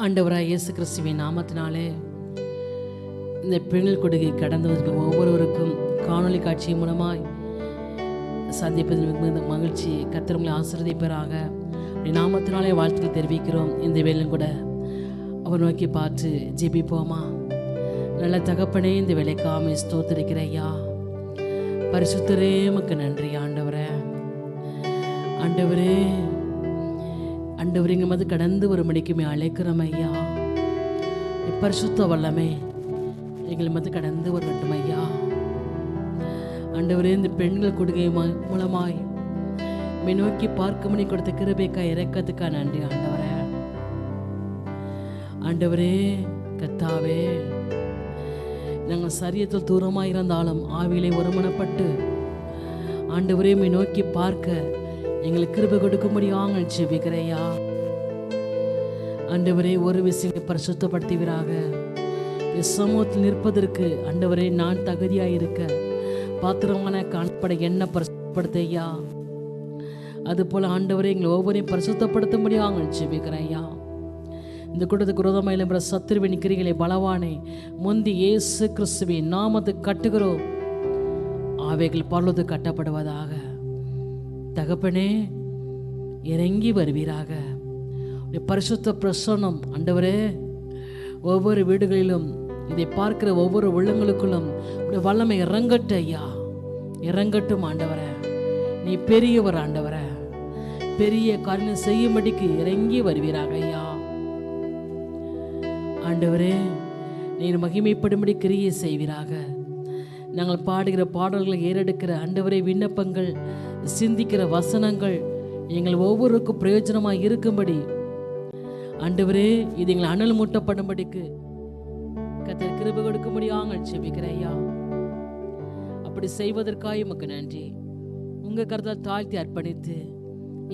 ஆண்டவராய் இயேசு கிறிஸ்துவின் நாமத்தினாலே இந்த பெண்கள் கொடுகை கடந்து வந்திருக்கும் ஒவ்வொருவருக்கும் காணொலி காட்சி மூலமாய் சந்திப்பதில் மிகுந்த மகிழ்ச்சி. கர்த்தர் உங்களை ஆசீர்வதிப்பாராக. நாமத்தினாலே வாழ்த்துக்கள் தெரிவிக்கிறோம். இந்த வேலையும் கூட அவர் நோக்கி பார்த்து ஜெபிப்போமா. நல்ல தகப்பனே, இந்த வேலைக்காமை ஸ்தோத்திரிக்கிற ஐயா, பரிசுத்தரே உமக்கு நன்றி ஆண்டவரே. ஆண்டவரே ஆண்டவரிங்க மது கடந்து ஒரு மணிக்குமே அழைக்கிறோம் ஐயா. பரிசுத்த வல்லமே எங்களை மது கடந்து வரட்டும் ஐயா. ஆண்டவரே, இந்த பெண்கள் கொடுகை மூலமாய் நோக்கி பார்க்க மணி கொடுத்த கிருபைக்கா இறக்கத்துக்கா நன்றி ஆண்டவரே. ஆண்டவரே கத்தாவே, நாங்கள் சரியத்தில் தூரமாக இருந்தாலும் ஆவியிலே ஒருமனப்பட்டு ஆண்டவரே நோக்கி பார்க்க எங்களுக்கு கிருபை கொடுக்கும்படியாக ஜெபிக்கிறையா. ஆண்டவரே, ஒரு விஷயத்தை பரிசுத்தப்படுத்துவீராக. சமூகத்தில் நிற்பதற்கு ஆண்டவரே நான் தகுதியாக இருக்க பாத்திரமான காணப்பட என்ன பரிசுத்தப்படுத்தையா. அதுபோல் ஆண்டவரே எங்களை ஒவ்வொரையும் பரிசுத்தப்படுத்தும்படியாக ஜெபிக்கிறையா. இந்த கூட்டத்துக்கு விரோதமாக எழும்புற சத்துருவின் கிரிகளை பலவானே முந்தி இயேசு கிறிஸ்துவின் நாமத்தை கட்டுகிறோம். அவைகள் பரலோது கட்டப்படுவதாக. தகப்பனே, இறங்கி வருவீராக. பரிசுத்த பிரசன்னம் ஆண்டவரே ஒவ்வொரு வீடுகளிலும் இதை பார்க்கிற ஒவ்வொரு உள்ளங்களுக்குள்ளும் வல்லமை இறங்கட்டும் ஐயா, இறங்கட்டும் ஆண்டவரே. நீ பெரியவர் ஆண்டவரே, பெரிய காரியம் செய்யும்படிக்கு இறங்கி வருவீராக ஐயா. ஆண்டவரே, நீர் மகிமைப்படும்படி கிரியை செய்வீராக. நாங்கள் பாடுகிற பாடல்களை ஏறெடுக்கிற ஆண்டவரே விண்ணப்பங்கள், சிந்திக்கிற வசனங்கள் எங்கள் ஒவ்வொருவருக்கும் பிரயோஜனமாக இருக்கும்படி ஆண்டவரே இது எங்களை அனல் மூட்டப்படும்படிக்கு கர்த்தர் கிருபை கொடுக்கும்படியாக ஜெபிக்கிறையா. அப்படி செய்வதற்காக உமக்கு நன்றி. உங்கள் கருத்தால் தாழ்த்தி அர்ப்பணித்து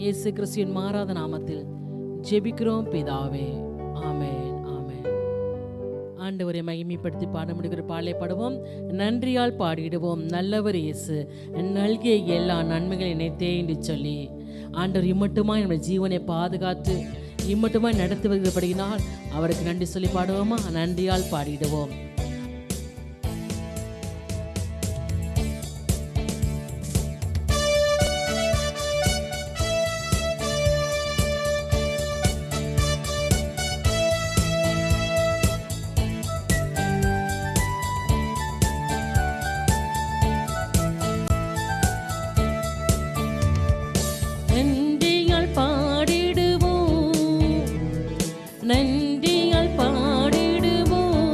இயேசு கிறிஸ்துவின் மாறாத நாமத்தில் ஜெபிக்கிறோம் பிதாவே, ஆமென். ஆண்டவரை மகிமைப்படுத்தி பாட முடிகிற பாடலை பாடுவோம். நன்றியால் பாடிடுவோம். நல்லவர் இயேசு நல்கிய எல்லா நன்மைகளை நினைத்தே என்று சொல்லி ஆண்டவர் இம்மட்டுமாய் நம்ம ஜீவனை பாதுகாத்து இம்மட்டுமாய் நடத்தி வருகிறபடியினால் அவருக்கு நன்றி சொல்லி பாடுவோமா. நன்றியால் பாடிடுவோம். நன்றியால் பாடிடுவோம்,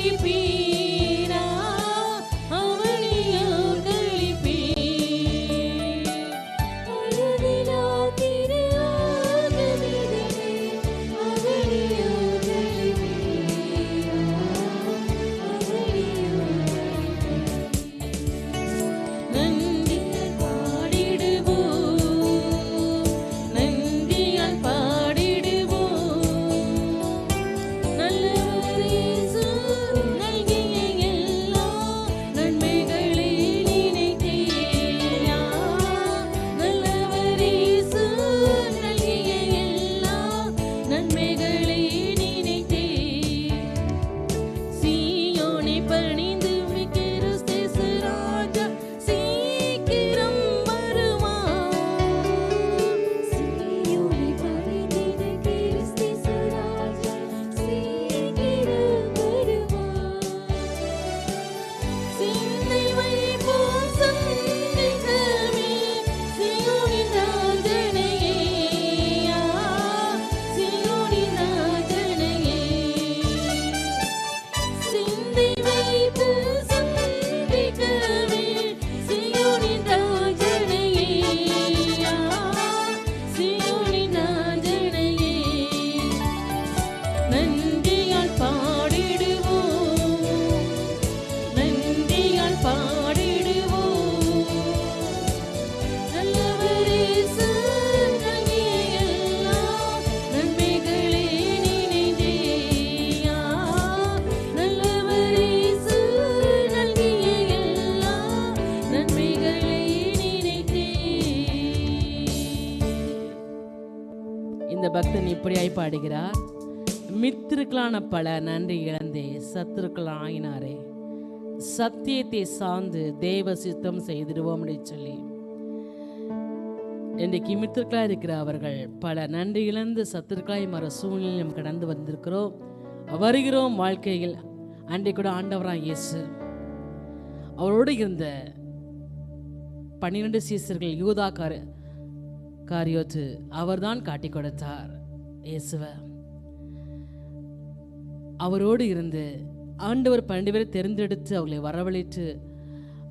களிப்பீரா அவனியோர் களிப்பீர் அழுதிலா திரு ஆகமிதே அவனியோர் களிப்பீரா அவனியோர் நந்தியால் பாடிடுவோம் நந்தியால் பாடிடுவோம் நல்லவர் இயேசு நல்கிய எல்லா நன்மைகளை நினைத்தேயா நல்லவர் இயேசு நல்கிய எல்லா நன்மைகளை நினைத்தேன் சீயோனை பணிந்து கிறிஸ்து ராஜா சீக்கிரம் வருவார் சீயோனை பணிந்து கிறிஸ்து ராஜா சீக்கிரம் வருவார் சிந்தை வைப்போம் சந்திக்கவே சீயோனின் ராஜனையே சீயோனின் ராஜனையே சிந்தை வைத்து சந்திக்கவே சீயோனின் ராஜனையே சீயோனின் ராஜனையே நந்தியால் பாடிடுவோம் நந்தியால் பாடிடுவோம் நல்லவர் இயேசு நல்கிய எல்லா நன்மைகளை நினைத்தேயா நல்லவர் இயேசு நல்கிய எல்லா நன்மைகளை நினைத்தேன். இந்த பக்தன் இப்படியாய் பாடுகிறார். மித்திருக்களான பல நன்றி இழந்தே சத்துருக்கள் ஆயினாரே சத்தியத்தை சார்ந்து தேவ சித்தம் செய்திடுவோம் சொல்லி இன்றைக்கு மித்திருக்களாக இருக்கிற அவர்கள் பல நன்றி இழந்து சத்துருக்களாய் மற சூழ்நிலையும் கடந்து வந்திருக்கிறோம் வருகிறோம் வாழ்க்கையில். அன்றைக்கு கூட ஆண்டவராக இயேசு அவரோடு இருந்த 12 சீசர்கள் யூதா காரியோத்து அவர்தான் காட்டி கொடுத்தார் இயேசுவ. அவரோடு இருந்து ஆண்டவர் 12 பேரை தெரிந்தெடுத்து அவர்களை வரவழைத்து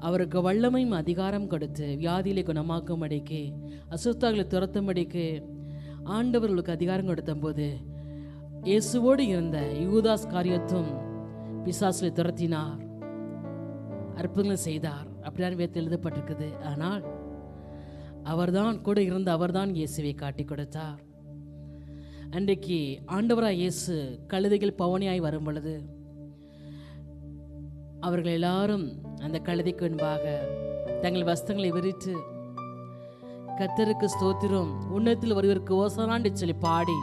அவருக்கு வல்லமையும் அதிகாரம் கொடுத்து வியாதியிலே குணமாக்கும்படிக்கு அசுத்தாக்களை துரத்தும்படிக்கு ஆண்டவர்களுக்கு அதிகாரம் கொடுத்த போது இயேசுவோடு இருந்த யூதாஸ் காரியத்தும் பிசாசுகளை துரத்தினார், அற்புதங்களை செய்தார். அப்படியான வேதத்தில் எழுதப்பட்டிருக்குது. ஆனால் அவர்தான் கூட இருந்த அவர்தான் இயேசுவை காட்டி கொடுத்தார். அன்றைக்கு ஆண்டவராய் இயேசு கழுதைகள் பவனியாய் வரும் பொழுது அவர்கள் எல்லாரும் அந்த கழுதைக்கு முன்பாக தங்கள் வஸ்திரங்களை விரித்து கர்த்தருக்கு ஸ்தோத்திரம் உன்னதத்தில் ஒருவருக்கு ஓசனான்னு சொல்லி பாடி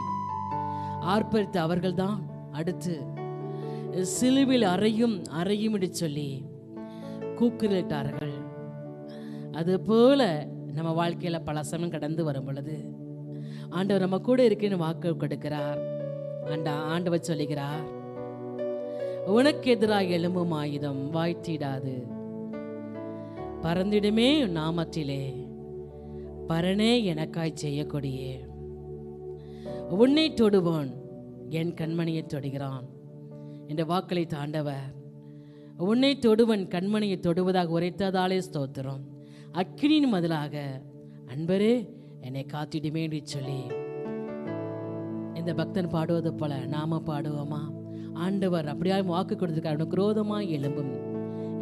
ஆர்ப்பரித்த அவர்கள்தான் அடுத்து சிலுவையில் அறையும் என்று சொல்லி கூக்குரலிட்டார்கள். அதுபோல நம்ம வாழ்க்கையில பல சமயம் கடந்து வரும் பொழுது ஆண்டவர் நம்ம கூட இருக்கேன்னு வாக்கு கொடுக்கிறார். ஆண்டவர் சொல்லுகிறார், உனக்கு எதிராக எழும்பும் ஆயுதம் வாய்த்திடாது, பறந்திடுமே நாமத்திலே பரனே எனக்காய் செய்யக்கூடியே. உன்னை தொடுவான் என் கண்மணியை தொடுகிறான் என்ற வாக்களை தாண்டவர். உன்னை தொடுவன் கண்மணியை தொடுவதாக உரைத்ததாலே ஸ்தோத்திரம். அக்கினியின் பதிலாக அன்பரே என்னை காத்திடுமே என்று சொல்லி இந்த பக்தன் பாடுவது போல நாம பாடுவோமா? ஆண்டவர் அப்படியாக வாக்கு கொடுத்திருக்கார். உனக்கு குரோதமாய் எழும்பும்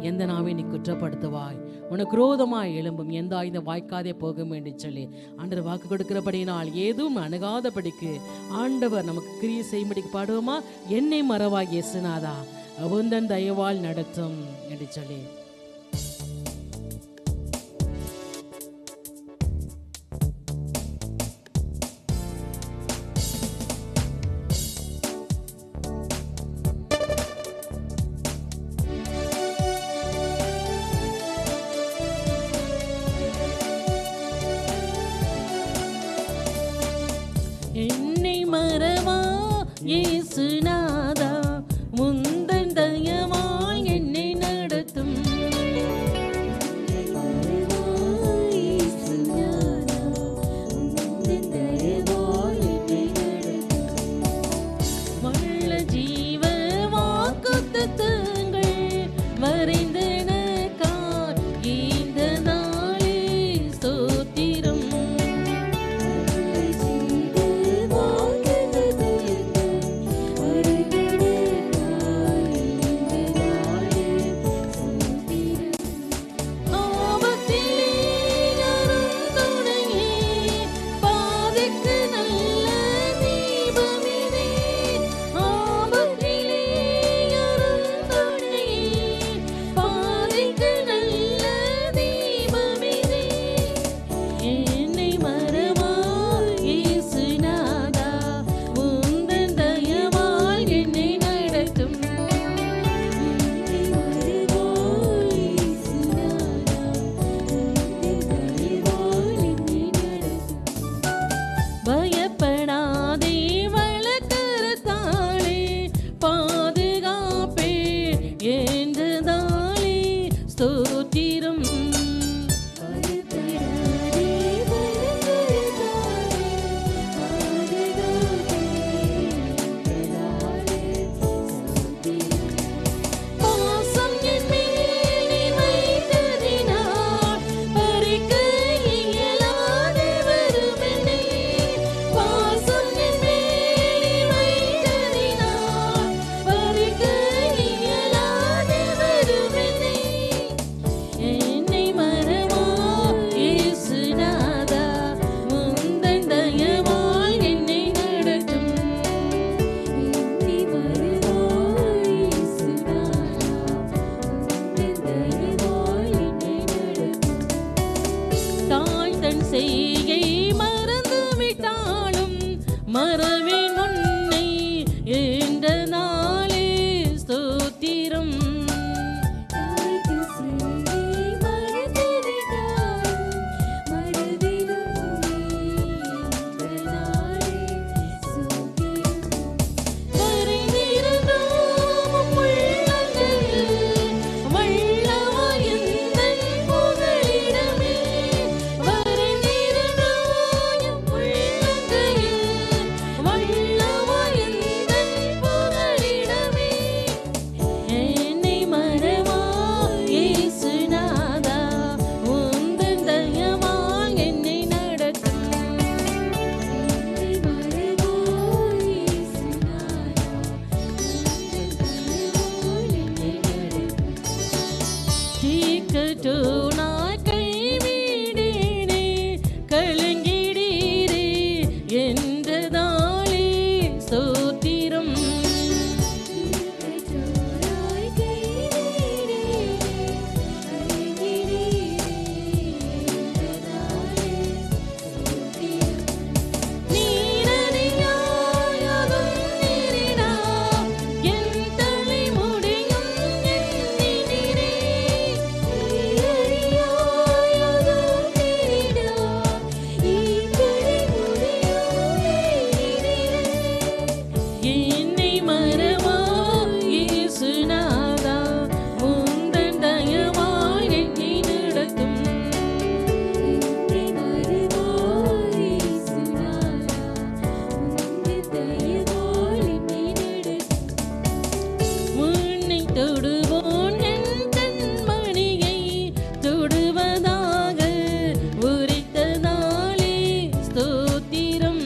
எந்த நாவை நீ குற்றப்படுத்துவாய், உனக்கு குரோதமாய் எழும்பும் எந்த ஆயுதம் வாய்க்காதே போகும் என்று சொல்லி ஆண்டவர் வாக்கு கொடுக்கிறபடினால் ஏதும் அணுகாதபடிக்கு ஆண்டவர் நமக்கு கிரியை செய்யும்படிக்கு பாடுவோமா? என்னை மறவாய் இயேசுநாதா உந்தன் தயவால் நடத்தும் என்று சொல்லி என்னை மறவா இயேசுநாதா முந்தன் தயவால் என்னை நடத்தும். என்றதாலே ஸ்தோத்திரம். செய்கை மறந்து விட்டாலும் மறவேன் உன்னை என்ற நாளே ஸ்தோத்திரம். நான் கைவிடேனே கலங்கிடீரே என்றதாலே ஸ்தோத்திரம். என்னை மறவா இயேசுநாதா உந்தன் தயவால் என்னை நடத்தும். உன்னை தொடுவோன் என் கண்மணியை தொடுவதாக உரைத்ததாலே ஸ்தோத்திரம்.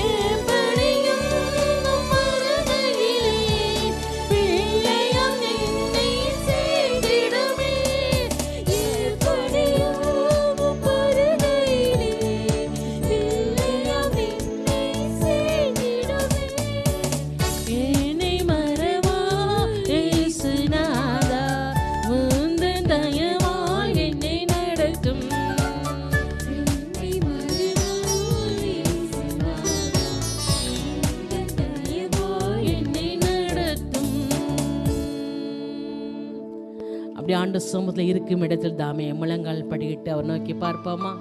ஏன் பணிய அப்படி ஆண்டு சமூகத்தில் இருக்கும் இடத்தில் தாமே முழங்கால் படிக்கிட்டு அவர் நோக்கி பார்ப்போமா?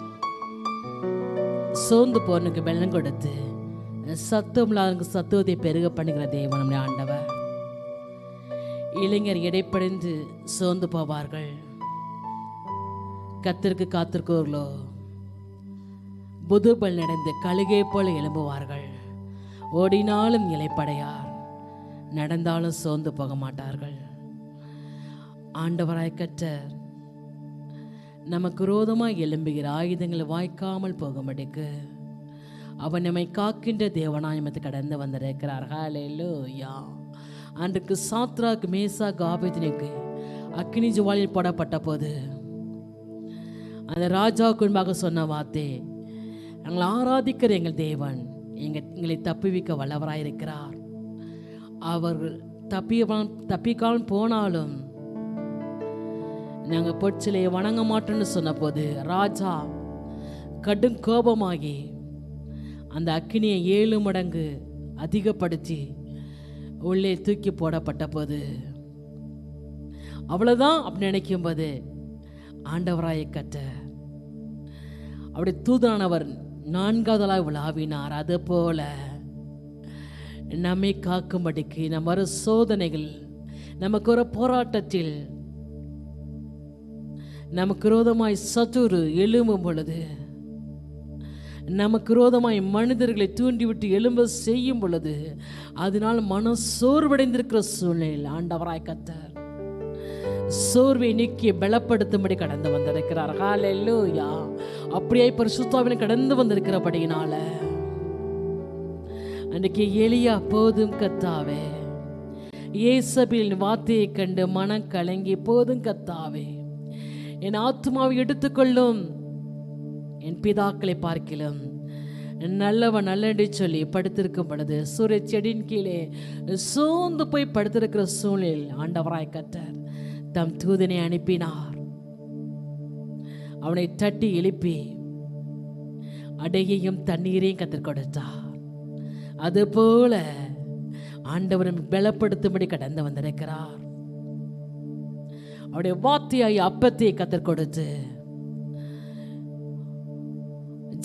சோர்ந்து போறனுக்கு வெள்ளம் கொடுத்து சத்துவம் இல்லாதவனுக்கு சத்துவத்தை பெருக பண்ணுகிற தேவன் நம்முடைய ஆண்டவர். இளைஞர் இடைப்படைந்து சோர்ந்து போவார்கள், கர்த்தருக்கு காத்திருக்கோர்களோ புதுபல் நடந்து கழுகை போல எழும்புவார்கள். ஓடினாலும் இலைப்படையார், நடந்தாலும் சோர்ந்து போக மாட்டார்கள். ஆண்டவராய் கர்த்தர் நமக்கு விரோதமாக எழும்புகிற ஆயுதங்களை வாய்க்காமல் போகும்படிக்கு அவன் நம்மை காக்கின்ற தேவனாயமத்தை கடந்து வந்திருக்கிறார். ஹல்லேலூயா. அன்றைக்கு சாத்ராக் மேசாக் ஆபேத்நேகோ அக்கினி ஜுவாலில் போடப்பட்ட போது அந்த ராஜாவுக்கு முன்பாக சொன்ன வார்த்தை, எங்களை ஆராதிக்கிற எங்கள் தேவன் எங்களை தப்புவிக்க வல்லவராயிருக்கிறார். அவர்கள் தப்பிக்காமல் போனாலும் நாங்கள் பொற்சிலையை வணங்க மாட்டோம்னு சொன்ன போது ராஜா கடும் கோபமாகி அந்த அக்கினியை 7 மடங்கு அதிகப்படுத்தி உள்ளே தூக்கி போடப்பட்ட போது, அவ்வளவுதான் அப்படின்னு நினைக்கும் போது ஆண்டவராய கர்த்தர் அப்படி தூதனானவர் 4வதாக விழாவினார். அது போல நம்மை காக்கும்படிக்கு நம்ம வர சோதனைகள், நமக்கு ஒரு போராட்டத்தில் நமக்கு விரோதமாய் சத்துரு எழும்பும் பொழுது, நமக்கு விரோதமாய் மனிதர்களை தூண்டிவிட்டு எழும்ப செய்யும் பொழுது, அதனால் மனம் சோர்வடைந்திருக்கிற சூழ்நிலையில் ஆண்டவராய் கர்த்தர் சோர்வை நீக்கி பலப்படுத்தும்படி கடந்து வந்திருக்கிறார். ஹல்லேலூயா. அப்படியே பரிசுத்தாவினை கடந்து வந்திருக்கிறபடியினால அன்றைக்கு எலியா, போதும் கர்த்தாவே, ஏசபேல் வார்த்தையை கண்டு மனம் கலங்கி, போதும் கர்த்தாவே, என் ஆத்துமாவை எடுத்துக்கொள்ளும், என் பிதாக்களை பார்க்கிலும் நல்லவன் நல்லடி சொல்லி படுத்திருக்கும் பொழுது சூரிய செடியின் கீழே சோர்ந்து போய் படுத்திருக்கிற சூழலில் ஆண்டவராய் கர்த்தர் தம் தூதனை அனுப்பினார். அவனை தட்டி எழுப்பி அடையையும் தண்ணீரையும் கற்றுக் கொடுத்தார். அதுபோல ஆண்டவரும் பலப்படுத்தும்படி கடந்து வந்திருக்கிறார். அவருடைய வார்த்தையாய் அப்பத்தை கற்றுக் கொடுத்து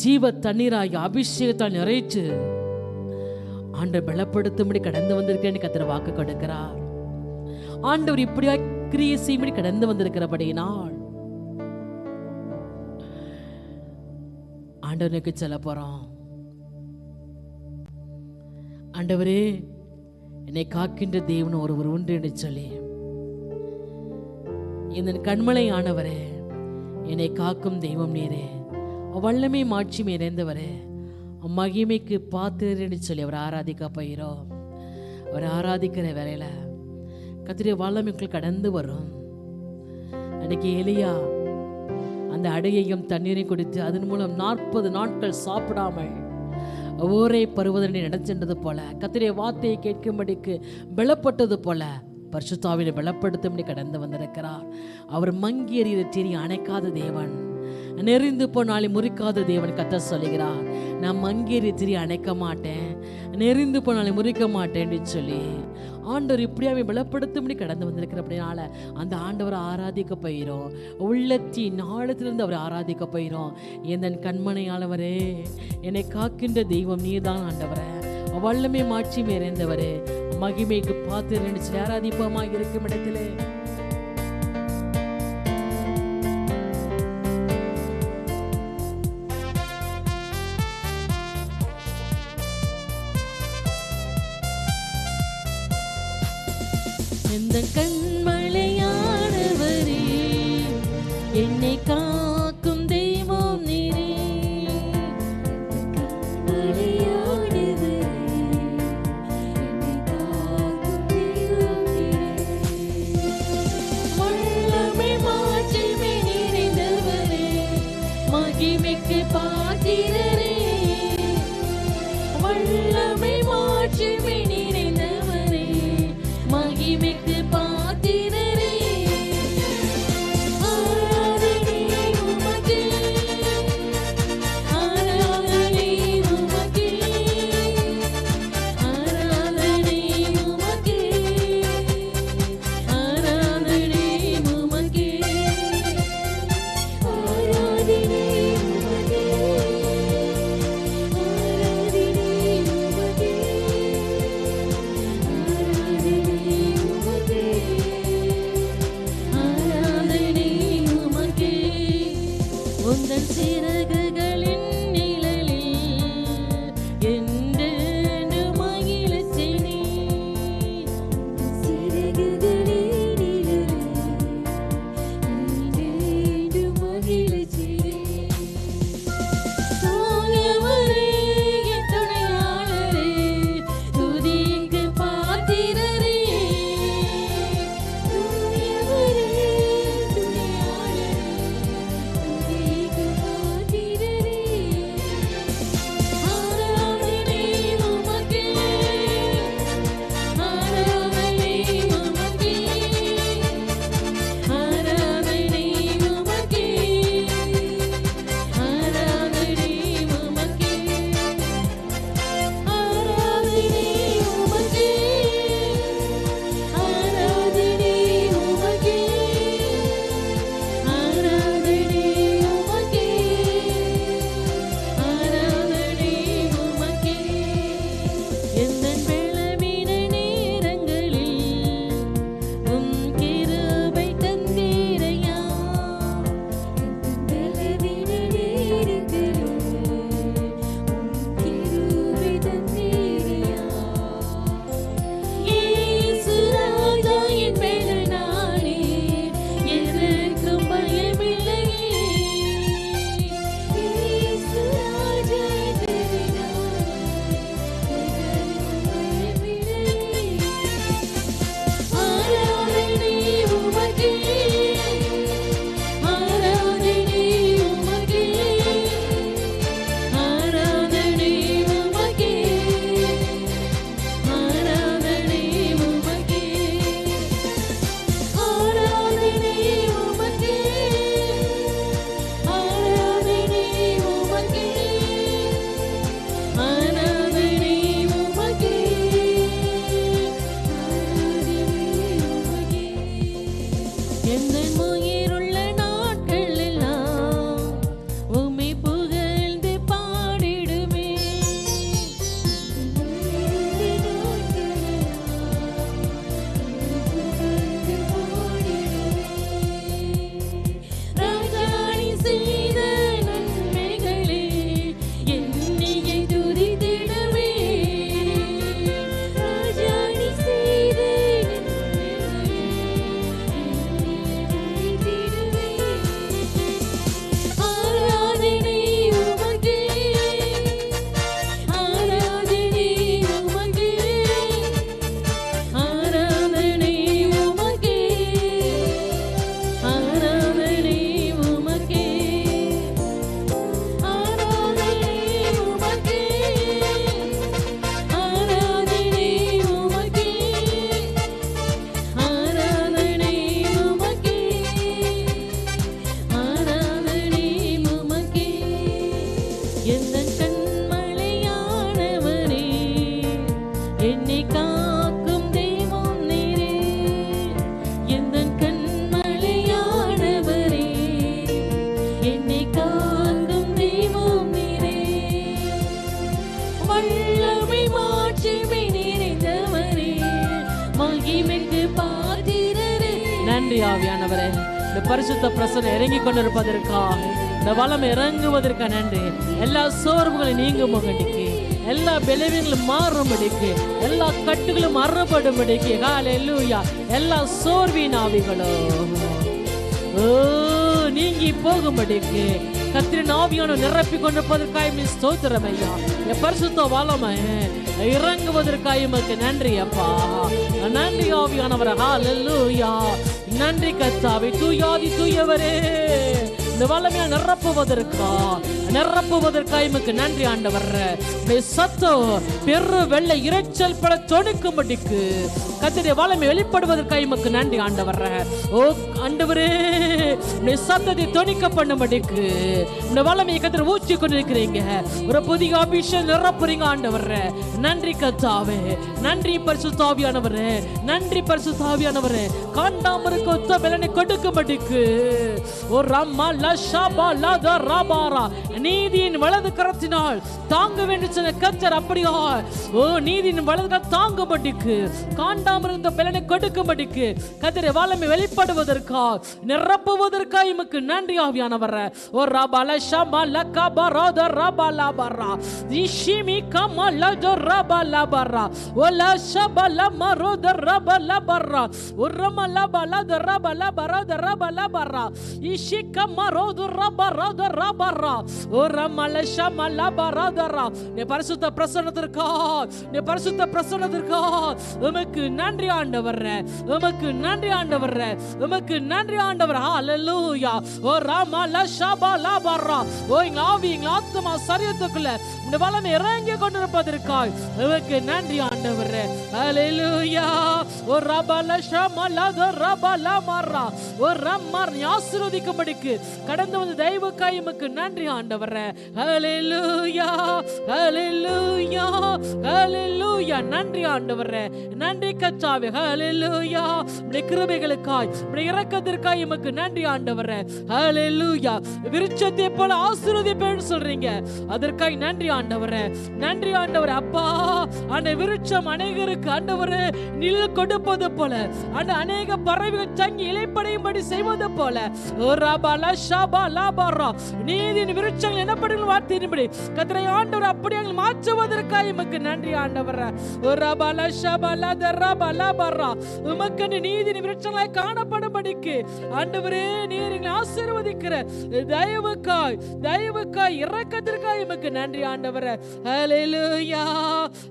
ஜீவ தண்ணீராகி அபிஷேகத்தால் நிறைச்சு ஆண்டவர் பலப்படுத்தும்படி கடந்து வந்திருக்கேன்னு கர்த்தர் வாக்கு கொடுக்கிறார். ஆண்டவர் இப்படியா கிரியை செய்யும்படி கடந்து வந்திருக்கிறபடியினால் ஆண்டவனுக்கு சொல்ல போறோம், ஆண்டவரே என்னை காக்கின்ற தேவன் ஒருவர் உண்டு என்று சொல்லி, இந்த கண்மலை ஆனவரே, என்னை காக்கும் தெய்வம் நீரே, வல்லமை மாட்சிமை நிறைந்தவரே, மகிமைக்கு பாத்திரன்னு சொல்லி அவர் ஆராதிக்க போயிரும். அவர் ஆராதிக்கிற வேலையில கர்த்தருடைய வல்லமைக்குள் கடந்து வரும். அன்னைக்கு எலியா அந்த அடையையும் தண்ணீரையும் கொடுத்து அதன் மூலம் 40 நாட்கள் சாப்பிடாமல் ஒரே பருவதனை நடச்சென்றது போல, கர்த்தருடைய வார்த்தையை கேட்கும்படிக்கு பலப்பட்டது போல பரிசுத்தாவினை பலப்படுத்தும்படி கடந்து வந்திருக்கிறார். அவர் மங்கி எறிகிற திரி அணைக்காத தேவன், நெறிந்து போனாலே முறிக்காத தேவன் கர்த்தர் சொல்லுகிறார். நான் மங்கேறி திரி அணைக்க மாட்டேன், நெறிந்து போனாலே முறிக்க மாட்டேன்னு சொல்லி ஆண்டவர் இப்படியாவே பலப்படுத்தும்படி கடந்து வந்திருக்கிற அப்படினால அந்த ஆண்டவரை ஆராதிக்க போயிடும். உள்ளத்தின் ஆழத்திலிருந்து அவரை ஆராதிக்க போயிடும். என் கண்மனையாளவரே, என்னை காக்கின்ற தெய்வம் நீர்தான் ஆண்டவரே, வல்லமை மாட்சி நிறைந்தவரே, மகிமைக்கு பார்த்து நினைச்சு ஆராதிப்பமாக இருக்கும் இடத்திலே எந்த கண்மலையானவரே, என்னை காக்கும் தெய்வம் நீரே, கண்மலையானவரே, என்னை காக்கும் தெய்வம் நீரே, வல்லமை மாட்சிமை நிறைந்தவரே, மகிமைக்கு பாத்திரரே, வல்லமை மாட்சிமை நிறைந்தவரே, மகிமைக்கு பாத்திரரே, ஆராதனை உமக்கே, ஆராதனை உமக்கே, ஆராதனை உமக்கே, ஆராதனை உமக்கே, மகிமைக்கு பாத்திரரே. நன்றி ஆவியானவரே, இந்த பரிசுத்த பிரசன்னம் இறங்கி கொண்டிருப்பதற்காக, இந்த வளம் இறங்குவதற்காக நன்றி. எல்லா சோர்வுகளும் நீங்கும்படிக்கு, எல்லா பலவீனங்களும் மாறும்படிக்கு, எல்லா கட்டுகளும் அறுபடும்படிக்கு, ஹல்லேலூயா, எல்லா சோர்வின் ஆவிகளும் நீங்கி போகும்படிக்கு கர்த்தரின் ஆவியானவர் நிரப்பி கொண்டிருப்பதற்காக ஸ்தோத்திரம் ஐயா. என் பரிசுத்த வல்லமை இறங்குவதற்காக உமக்கு நன்றி அப்பா. நன்றி ஆவியானவர், ஹல்லேலூயா. நன்றி கர்த்தாவே, தூயாதி தூயவரே, இந்த வல்லமையை நிரப்புவதற்காக உமக்கு நன்றி ஆண்டவர். சத்தம் பெரு வெள்ளை இறைச்சல் பட தொடுக்கும்படிக்கு கர்த்தருடைய வல்லமை வெளிப்படுவதற்காக உமக்கு நன்றி ஆண்டவர். ஓ ஆண்டவரே, சத்தத்தை தொனிக்க பண்ணும்படிக்கு இந்த வல்லமையை கர்த்தர் ஊற்றி கொண்டிருக்கிறீங்க. ஒரு புதிய அபிஷேகம் நிரப்புறீங்க ஆண்டவர். நன்றி கர்த்தாவே, நன்றி பரிசுத்த ஆவியானவரே, நன்றி பரிசுத்த ஆவியானவரே. காண்டாமருக்கு ஒத்த பலனை கொடுக்கும்படிக்கு ஒரு ரம்மா லஷபா லத ரபாரா நீதியின் வலது கரத்தினால் தாங்க வேண்டும் சொன்ன கர்த்தர் அப்படியா ஓ நீதியின் வலது கரம் தாங்கும்படிக்கு, காண்டாமருந்த பலனை கொடுக்கும்படிக்கு கர்த்தருடைய வல்லமை வெளிப்படுவதற்கா நிரப்புவதற்காக உமக்கு நன்றி ஆவியானவர். ஓ ரபல ஷமல கபரத ரபல பரா இஷிமி கமல த ரபல பரா ஒல ஷபல மரோத ரபல பரா உரமல பல த ரபல பரத ரபல பரா இஷிக மரோத ரபரத ரபரா உரமல ஷமல பரதரா. நீ பரிசுத்த பிரசன்னத்திற்கா, நீ பரிசுத்த பிரசன்னத்திற்கா உமக்கு நன்றி ஆண்டவரே, உமக்கு நன்றி ஆண்டவரே, உமக்கு நன்றி ஆண்டவரே. ஹல்லேலூயா. ஓ ரமல ஷபல பரா. ஓ எங்க ஆவி எங்க ஆத்மா சரீரத்துக்குள்ள இந்த வல்லமை இறங்கி கொண்டிருப்பதற்காக உமக்கு நன்றி ஆண்டவரே. ஹல்லேலூயா. ஓ ரபல ஷமல த ரபல மரா ஓ ரம்மர் ஆசீர்வதிக்கும்படிக்கு கடந்து வந்த தெய்வக்காய் உமக்கு நன்றி ஆண்டவரே. ஹல்லேலூயா, ஹல்லேலூயா, ஹல்லேலூயா. நன்றி ஆண்டவரே, நன்றி கர்த்தாவே. ஹல்லேலூயா. உம்முடைய கிருபைகளுக்காய், உம்முடைய இரக்கத்திற்காய் உமக்கு நன்றி ஆண்டவரே. ஹல்லேலூயா. விருட்சத்தை போல ஆசீர்வதிப்பேன்னு சொல்றீங்க, அதற்காக நன்றி ஆண்டவரே, நன்றி ஆண்டவரே. அப்பா, அந்த விருட்சம் அநேகருக்கு ஆண்டவரே நிழல் கொடுப்பது போல, அந்த அநேக பறவைகள் தங்கி இலைப்படையும்படி செய்வது போல நீதியின் விருட்சங்கள் என்னப்படுகிற வார்த்தையின்படி கர்த்தரை ஆண்டவர் அப்படி எங்களை மாற்றுவதற்காக உமக்கு நன்றி ஆண்டவர். உமக்கு நீதியின் விருட்சங்களாய் காணப்படும்படிக்கு ஆண்டவரே நீர் எங்களை ஆசீர்வதிக்கிற தயவுக்காய், தயவுக்காய், இரக்கத்திற்காய் உமக்கு நன்றி ஆண்டவர். ஹல்லேலூயா,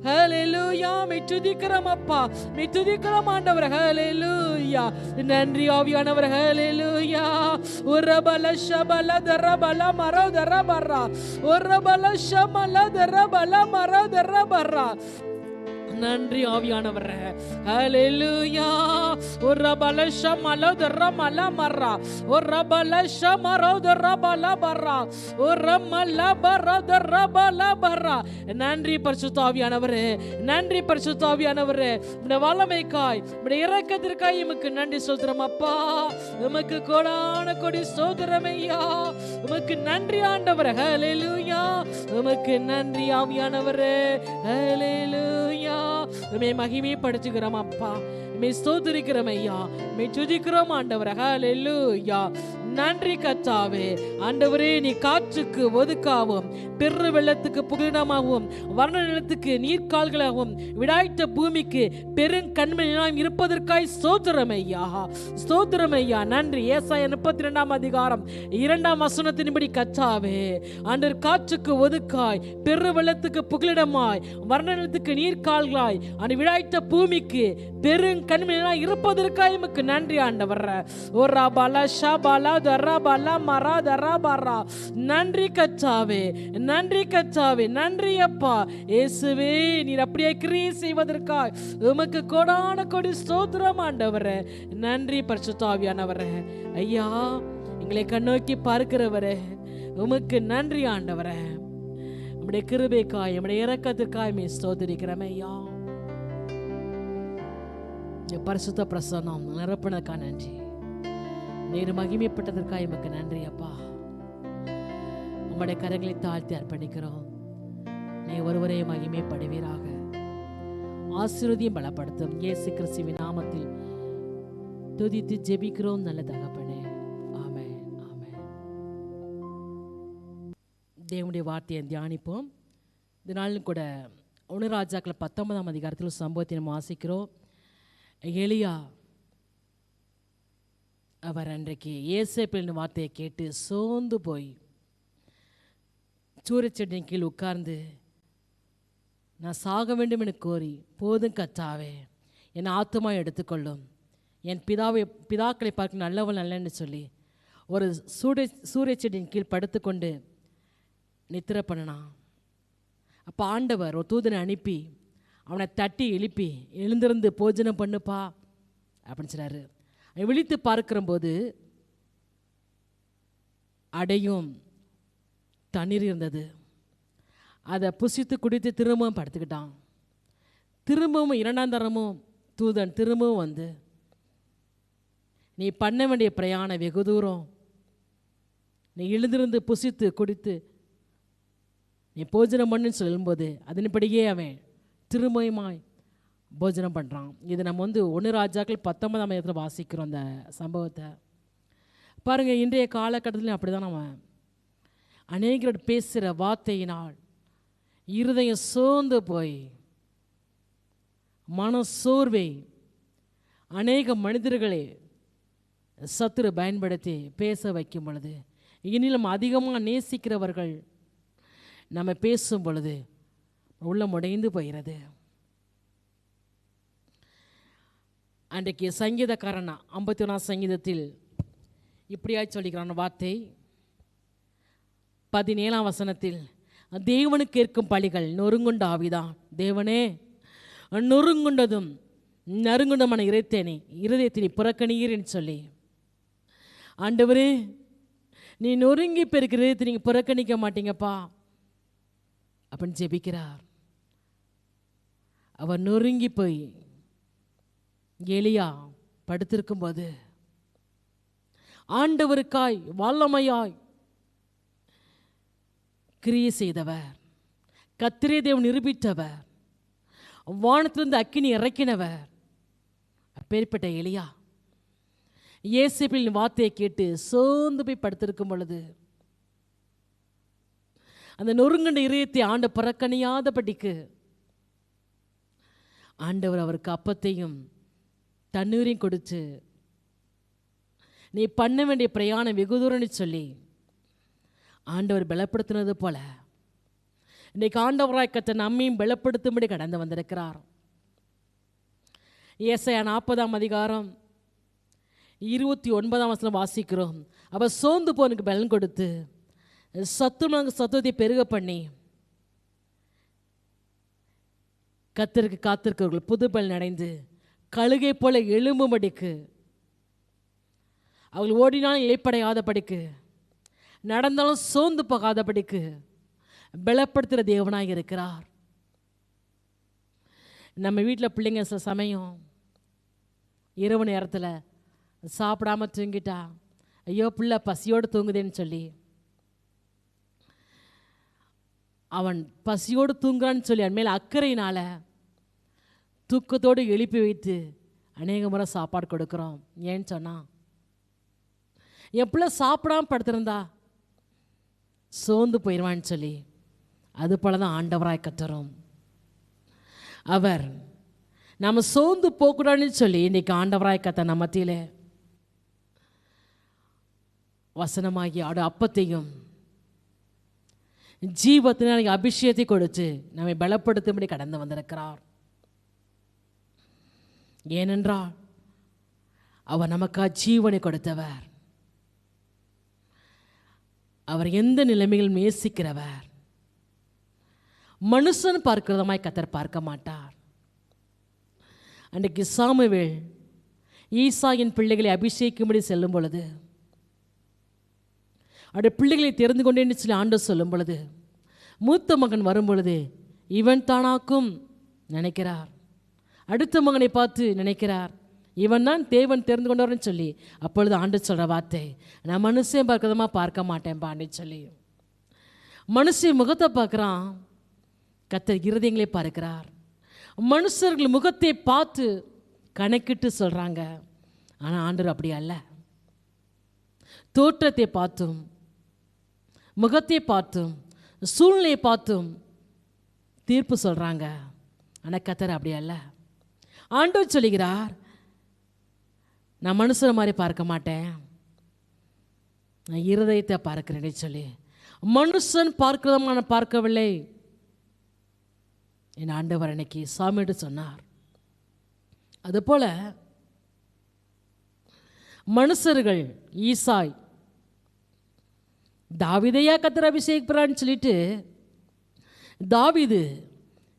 ஹல்லேலூயா. மை துதிக்கிறோம் அப்பா, மை துதிக்கிறோம் ஆண்டவர். ஹல்லேலூயா. நன்றி ஆவியானவர். ஹல்லேலூயா. உரபல ஷபல தரபல மரோ தரபரா உரபல ஷமல தரபல மரோ தரபரா. நன்றி ஆவியானவரே. ஹல்லேலூயா. உரபல ஷமல தரமல மரா உரபல ஷமரோ தரபல பரா உரமல பரோ தரபல பரா. நன்றி பரிசுத்த ஆவியானவரே, நன்றி பரிசுத்த ஆவியானவரே. இந்த வல்லமைக்காய், இந்த இரக்கத்திற்காய் உமக்கு நன்றி சொல்றோம் அப்பா. உமக்கு கோடான கோடி ஸ்தோத்திரம் ஐயா. உமக்கு நன்றி ஆண்டவரே. ஹல்லேலூயா. உமக்கு நன்றி ஆவியானவரே. ஹல்லேலூயா. உம்மை மகிமைப்படுத்துகிறோம் அப்பா, உம்மை ஸ்தோத்திரிக்கிறோம் ஐயா, உம்மை துதிக்கிறோம் ஆண்டவரே. ஹல்லேலூயா. நன்றி கர்த்தாவே. ஆண்டவரே, நீ காற்றுக்கு ஒதுக்காவும், பெரு வெள்ளத்துக்கு புகலிடமாகவும், வறண்ட நிலத்துக்கு நீர்க்கால்களாகவும், விடாய்த்த பூமிக்கு பெருங்கண்மையாகவும் இருப்பதற்காய் ஸ்தோத்திரம் ஐயா, ஸ்தோத்திரம் ஐயா. நன்றி. ஏசாயா 32 அதிகாரம் 2 வசனத்தின்படி கர்த்தாவே, ஆண்டவர் காற்றுக்கு ஒதுக்காய், பெரு வெள்ளத்துக்கு புகலிடமாய், வறண்ட நிலத்துக்கு நீர்க்கால்களாய், அந்த விடாய்த்த பூமிக்கு பெருங்கண்மையாய் இருப்பதற்காய் உமக்கு நன்றி ஆண்டவர். ஓரா பல ஷபல தரபல மரா தரபரா. நன்றி கர்த்தாவே, நன்றி கர்த்தாவே, நன்றி அப்பா. இயேசுவே, நீர் அப்படியே கிரியை செய்வதற்காக உமக்கு கோடான கோடி ஸ்தோத்திரம் ஆண்டவரே. நன்றி பரிசுத்த ஆவியானவரே. ஐயா, எங்களை கண்ணோக்கி பார்க்கிறவரே, உமக்கு நன்றி ஆண்டவரே. நம்முடைய கிருபைக்காய், நம்முடைய இரக்கத்திற்காய் மே ஸ்தோத்திரிக்கிறோம் ஐயா. பரிசுத்த பிரசன்னம் நிரப்பினதுக்காக நன்றி. நீர் மகிமைப்பட்டதற்காக எமக்கு நன்றி அப்பா. உம்முடைய கரங்களை தாழ்த்தி அர்ப்பணிக்கிறோம். நீ ஒருவரே மகிமைப்படுவீராக. ஆசீர்வதியும் பலப்படுத்தும். இயேசு கிறிஸ்துவின் நாமத்தில் துதித்து ஜெபிக்கிறோம் நல்ல தகப்பனே. ஆமென், ஆமென். தேவனுடைய வார்த்தையை தியானிப்போம். இந்த நாளும் கூட 1 ராஜாக்கள் 19ஆம் அதிகாரத்தில் சம்பவத்தை நம்ம வாசிக்கிறோம். எலியா அவர் அன்றைக்கு ஏசேப்பின் வார்த்தையை கேட்டு சோர்ந்து போய் சூரியச்செடியின் கீழ் உட்கார்ந்து, நான் சாக வேண்டும் என கோரி, போதும் கர்த்தாவே என் ஆத்துமா எடுத்துக்கொள்ளும், என் பிதாக்களை பார்க்க நல்லவன் நல்லன்னு சொல்லி ஒரு சூரிய செடியின் கீழ் படுத்துக்கொண்டு நித்திர பண்ணினான். அப்போ ஆண்டவர் ஒரு தூதனை அனுப்பி அவனை தட்டி எழுப்பி, எழுந்திருந்து போஜனம் பண்ணுப்பா அப்படின்னு சொன்னார். விழித்து பார்க்கிறபோது அடையும் தண்ணீர் இருந்தது. அதை புசித்து குடித்து திரும்பவும் படுத்துக்கிட்டான். திரும்பவும் 2ஆம் தரமும் தூதன் திரும்பவும் வந்து, நீ பண்ண வேண்டிய பிரயாணம் வெகு தூரம், நீ எழுந்திருந்து புசித்து குடித்து நீ போஜனம் பண்ணுன்னு சொல்லும்போது அதன்படியே அவன் திரும்பவுமாய் போஜனம் பண்ணுறான். இது நம்ம 1 ராஜாக்கள் 19ஆம் அதிகாரத்தில் வாசிக்கிறோம் அந்த சம்பவத்தை. பாருங்கள், இன்றைய காலகட்டத்திலையும் அப்படி தான் நம்ம அநேகரோடு பேசுகிற வார்த்தையினால் இருதயம் சோர்ந்து போய் மன சோர்வை அநேக மனிதர்களை சத்துரு பயன்படுத்தி பேச வைக்கும் பொழுது, இனி நம்ம அதிகமாக நேசிக்கிறவர்கள் நம்ம பேசும் பொழுது உள்ளம் உடைந்து போகிறது. அன்றைக்கு சங்கீதக்காரன் 51ஆம் சங்கீதத்தில் இப்படியாய் சொல்லிக்கிறான் வார்த்தை 17ஆம் வசனத்தில், தேவனுக்கு கேட்கும் பலிகள் நொறுங்குண்ட ஆவிதான், தேவனே நொறுங்குண்டதும் நறுங்குண்டமான இருதயத்தினை புறக்கணிகிறேன்னு சொல்லி, ஆண்டவரே நீ நொறுங்கி பெருக்கிற இருதயத்தை நீங்கள் புறக்கணிக்க மாட்டீங்கப்பா அப்படின்னு ஜெபிக்கிறார். அவர் நொறுங்கி போய் எலியா படுத்திருக்கும்போது ஆண்டவருக்காய் வல்லமையாய் கிரியை செய்தவர், கர்த்தரே தேவன் நிரூபித்தவர், வானத்திலிருந்து அக்கினி இறக்கினவர் அப்பேற்பட்ட எலியா ஏசேப்பின் வார்த்தையை கேட்டு சோர்ந்து போய் படுத்திருக்கும் பொழுது அந்த நொறுங்கண்ட இதயத்தை ஆண்ட புறக்கணியாதபடிக்கு ஆண்டவர் அவருக்கு அப்பத்தையும் தண்ணீரையும் கொடுத்து, நீ பண்ண வேண்டிய பிரயாணம் வெகு தூரம்னு சொல்லி ஆண்டவர் பலப்படுத்தினது போல இன்றைக்கு ஆண்டவராய் கர்த்தர் நம்மையும் பலப்படுத்தும்படி கடந்து வந்திருக்கிறார். ஏசாயா 40ஆம் அதிகாரம் 29ஆம் வசனம் வாசிக்கிறோம். அவர் சோர்ந்து போனுக்கு பலன் கொடுத்து சத்துவத்தை பெருக பண்ணி கர்த்தருக்கு காத்திருக்கிறவர்கள் புது பலன் அடைந்து கழுகை போல எழும்பும்படிக்கு, அவர்கள் ஓடினாலும் இளைப்படையாதபடிக்கு, நடந்தாலும் சோர்ந்து போகாதபடிக்கு பலப்படுத்துகிற தேவனாக இருக்கிறார். நம்ம வீட்டில் பிள்ளைங்க சில சமயம் இரவு நேரத்தில் சாப்பிடாம தூங்கிட்டா, ஐயோ பிள்ளை பசியோடு தூங்குதேன்னு சொல்லி அவன் பசியோடு தூங்குறான்னு சொல்லி அவன் மேலே அக்கறையினால் தூக்கத்தோடு எழுப்பி வைத்து அநேக முறை சாப்பாடு கொடுக்குறோம். ஏன்னு சொன்னால் என் பிள்ளை சாப்பிடாம படுத்திருந்தா சோர்ந்து போயிடுவான்னு சொல்லி, அது போல தான் ஆண்டவராய் கர்த்தரும் அவர் நம்ம சோர்ந்து போகக்கூடாதுன்னு சொல்லி இன்றைக்கி ஆண்டவராய் கர்த்தர் நம்ம மத்தியில் வசனமாகி ஆடு அப்பத்தையும் ஜீவத்தினால் அபிஷேகத்தை கொடுத்து நம்மை பலப்படுத்தும்படி கடந்து வந்திருக்கிறார். ஏனென்றால் அவர் நமக்காக ஜீவனை கொடுத்தவர், அவர் எந்த நிலைமையில் நேசிக்கிறவர். மனுஷன் பார்க்கிறதமாய் கர்த்தர் பார்க்க மாட்டார். அன்றைக்கு சாமுவேல் ஈசாயின் பிள்ளைகளை அபிஷேகிக்கும்படி செல்லும் பொழுது, அவருடைய பிள்ளைகளை தெரிந்து கொண்டேன்னு சொல்லி ஆண்டவர் சொல்லும் பொழுது, மூத்த மகன் வரும் பொழுது இவன் தானாக்கும் நினைக்கிறார். அடுத்த மகனை பார்த்து நினைக்கிறார், இவன் தான் தேவன் தெரிந்து கொண்டவர்னு சொல்லி. அப்பொழுது ஆண்டவர் சொல்கிற வார்த்தை, நான் மனுஷன் பார்க்கிறதமா பார்க்க மாட்டேன் பாண்டி சொல்லி. மனுஷன் முகத்தை பார்க்குறான், கர்த்தர் இருதயங்களை பார்க்கிறார். மனுஷர்கள் முகத்தை பார்த்து கணக்கிட்டு சொல்கிறாங்க. ஆனால் ஆண்டவர் அப்படி அல்ல. தோற்றத்தை பார்த்தும் முகத்தை பார்த்தும் சூழ்நிலையை பார்த்தும் தீர்ப்பு சொல்கிறாங்க. ஆனால் கர்த்தர் அப்படி அல்ல. ஆண்டவர் சொல்லுகிறார், நான் மனுஷரை மாதிரி பார்க்க மாட்டேன், நான் இருதயத்தை பார்க்கிறேன்னு சொல்லி. மனுஷன் பார்க்கிறத நான் பார்க்கவில்லை என் ஆண்டவர் அன்னைக்கு சாமிட்டு சொன்னார். அதுபோல் மனுஷர்கள் ஈசாய் தாவீதையா கர்த்தர் அபிஷேகிக்கிறான்னு சொல்லிட்டு தாவீது